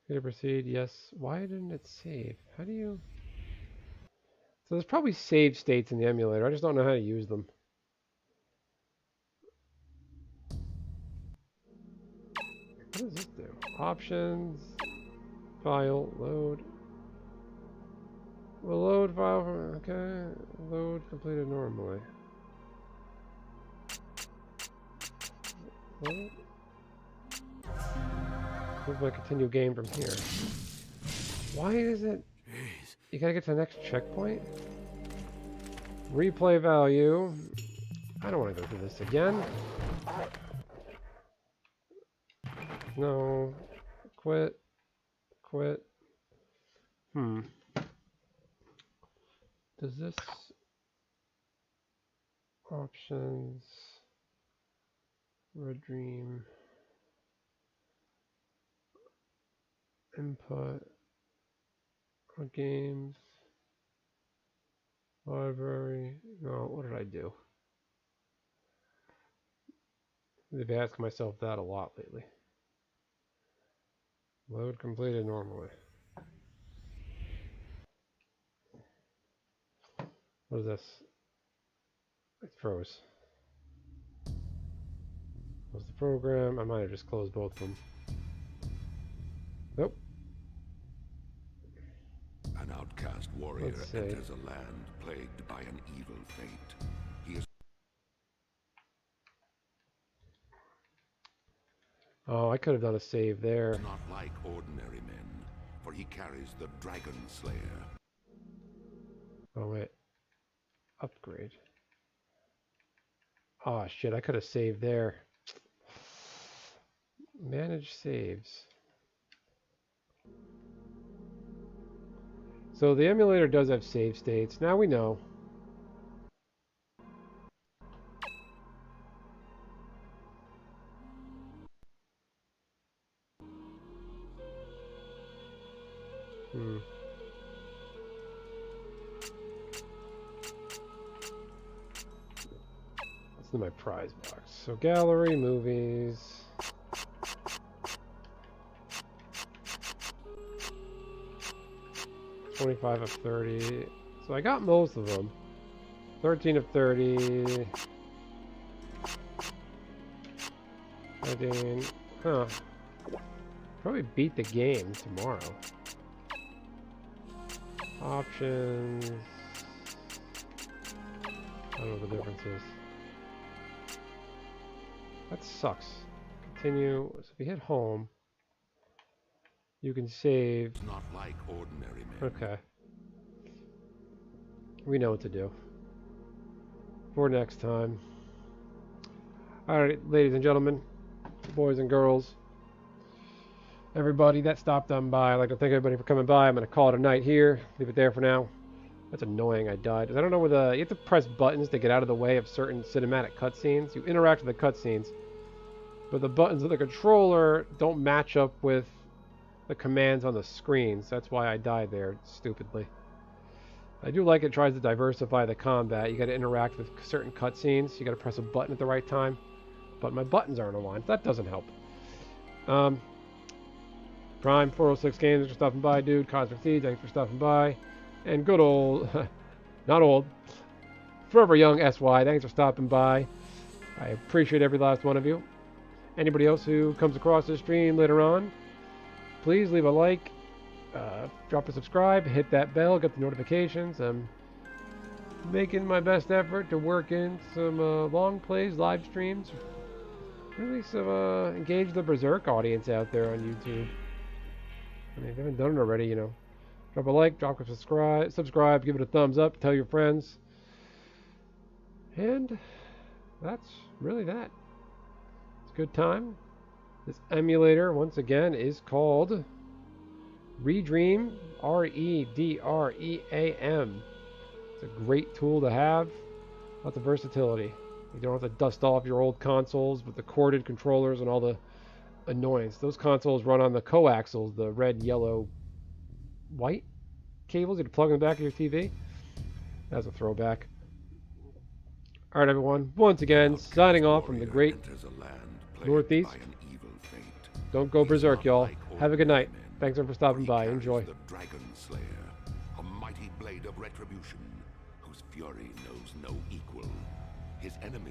Okay to proceed. Yes. Why didn't it save? How do you... So there's probably save states in the emulator. I just don't know how to use them. What does this do? Options. File. Load. Will load file from... Okay. Load completed normally. Load. Move my continue game from here. Why is it... Jeez. You gotta get to the next checkpoint? Replay value. I don't want to go through this again. No. Quit. Quit. Does this... Options... Redeem... Input... Games... Library... No, what did I do? I've been asking myself that a lot lately. Load completed normally. What is this? It froze. Close the program. I might have just closed both of them. Nope. An outcast warrior enters a land plagued by an evil fate. He is... Oh, I could have done a save there. not like ordinary men, for he carries the Dragon Slayer. Oh, wait. Upgrade. Oh, shit. I could have saved there. Manage saves. So the emulator does have save states. Now we know. What's in my prize box? So gallery, movies. $25 of 30. So I got most of them. 13 of 30. 13. Huh. Probably beat the game tomorrow. Options. I don't know what the difference is. That sucks. Continue. So if you hit home, you can save. It's not like ordinary men. Okay. We know what to do. For next time. Alright, ladies and gentlemen, boys and girls, everybody that stopped on by, I'd like to thank everybody for coming by. I'm going to call it a night here. Leave it there for now. That's annoying, I died. I don't know where the... You have to press buttons to get out of the way of certain cinematic cutscenes. You interact with the cutscenes, but the buttons of the controller don't match up with the commands on the screen, so that's why I died there, stupidly. I do like it tries to diversify the combat. You got to interact with certain cutscenes. You got to press a button at the right time, but my buttons aren't aligned. That doesn't help. Prime 406 Games, thanks for stopping by, dude. Cosmic Seed, thanks for stopping by, and good old, not old, forever young SY, thanks for stopping by. I appreciate every last one of you. Anybody else who comes across this stream later on, please leave a like, drop a subscribe, hit that bell, get the notifications. I'm making my best effort to work in some long plays, live streams. Really engage the Berserk audience out there on YouTube. I mean, if you haven't done it already, you know, drop a like, drop a subscribe, give it a thumbs up, tell your friends. And that's really that. It's a good time. This emulator, once again, is called Redream, R-E-D-R-E-A-M. It's a great tool to have. Lots of versatility. You don't have to dust off your old consoles with the corded controllers and all the annoyance. Those consoles run on the coaxials, the red, yellow, white cables you plug in the back of your TV. That's a throwback. Alright everyone, once again, signing off from the great Northeast. Don't go berserk, y'all. Have a good night. Thanks everyone for stopping by. Enjoy. The Dragon Slayer, a mighty blade of retribution, whose fury knows no equal. His enemy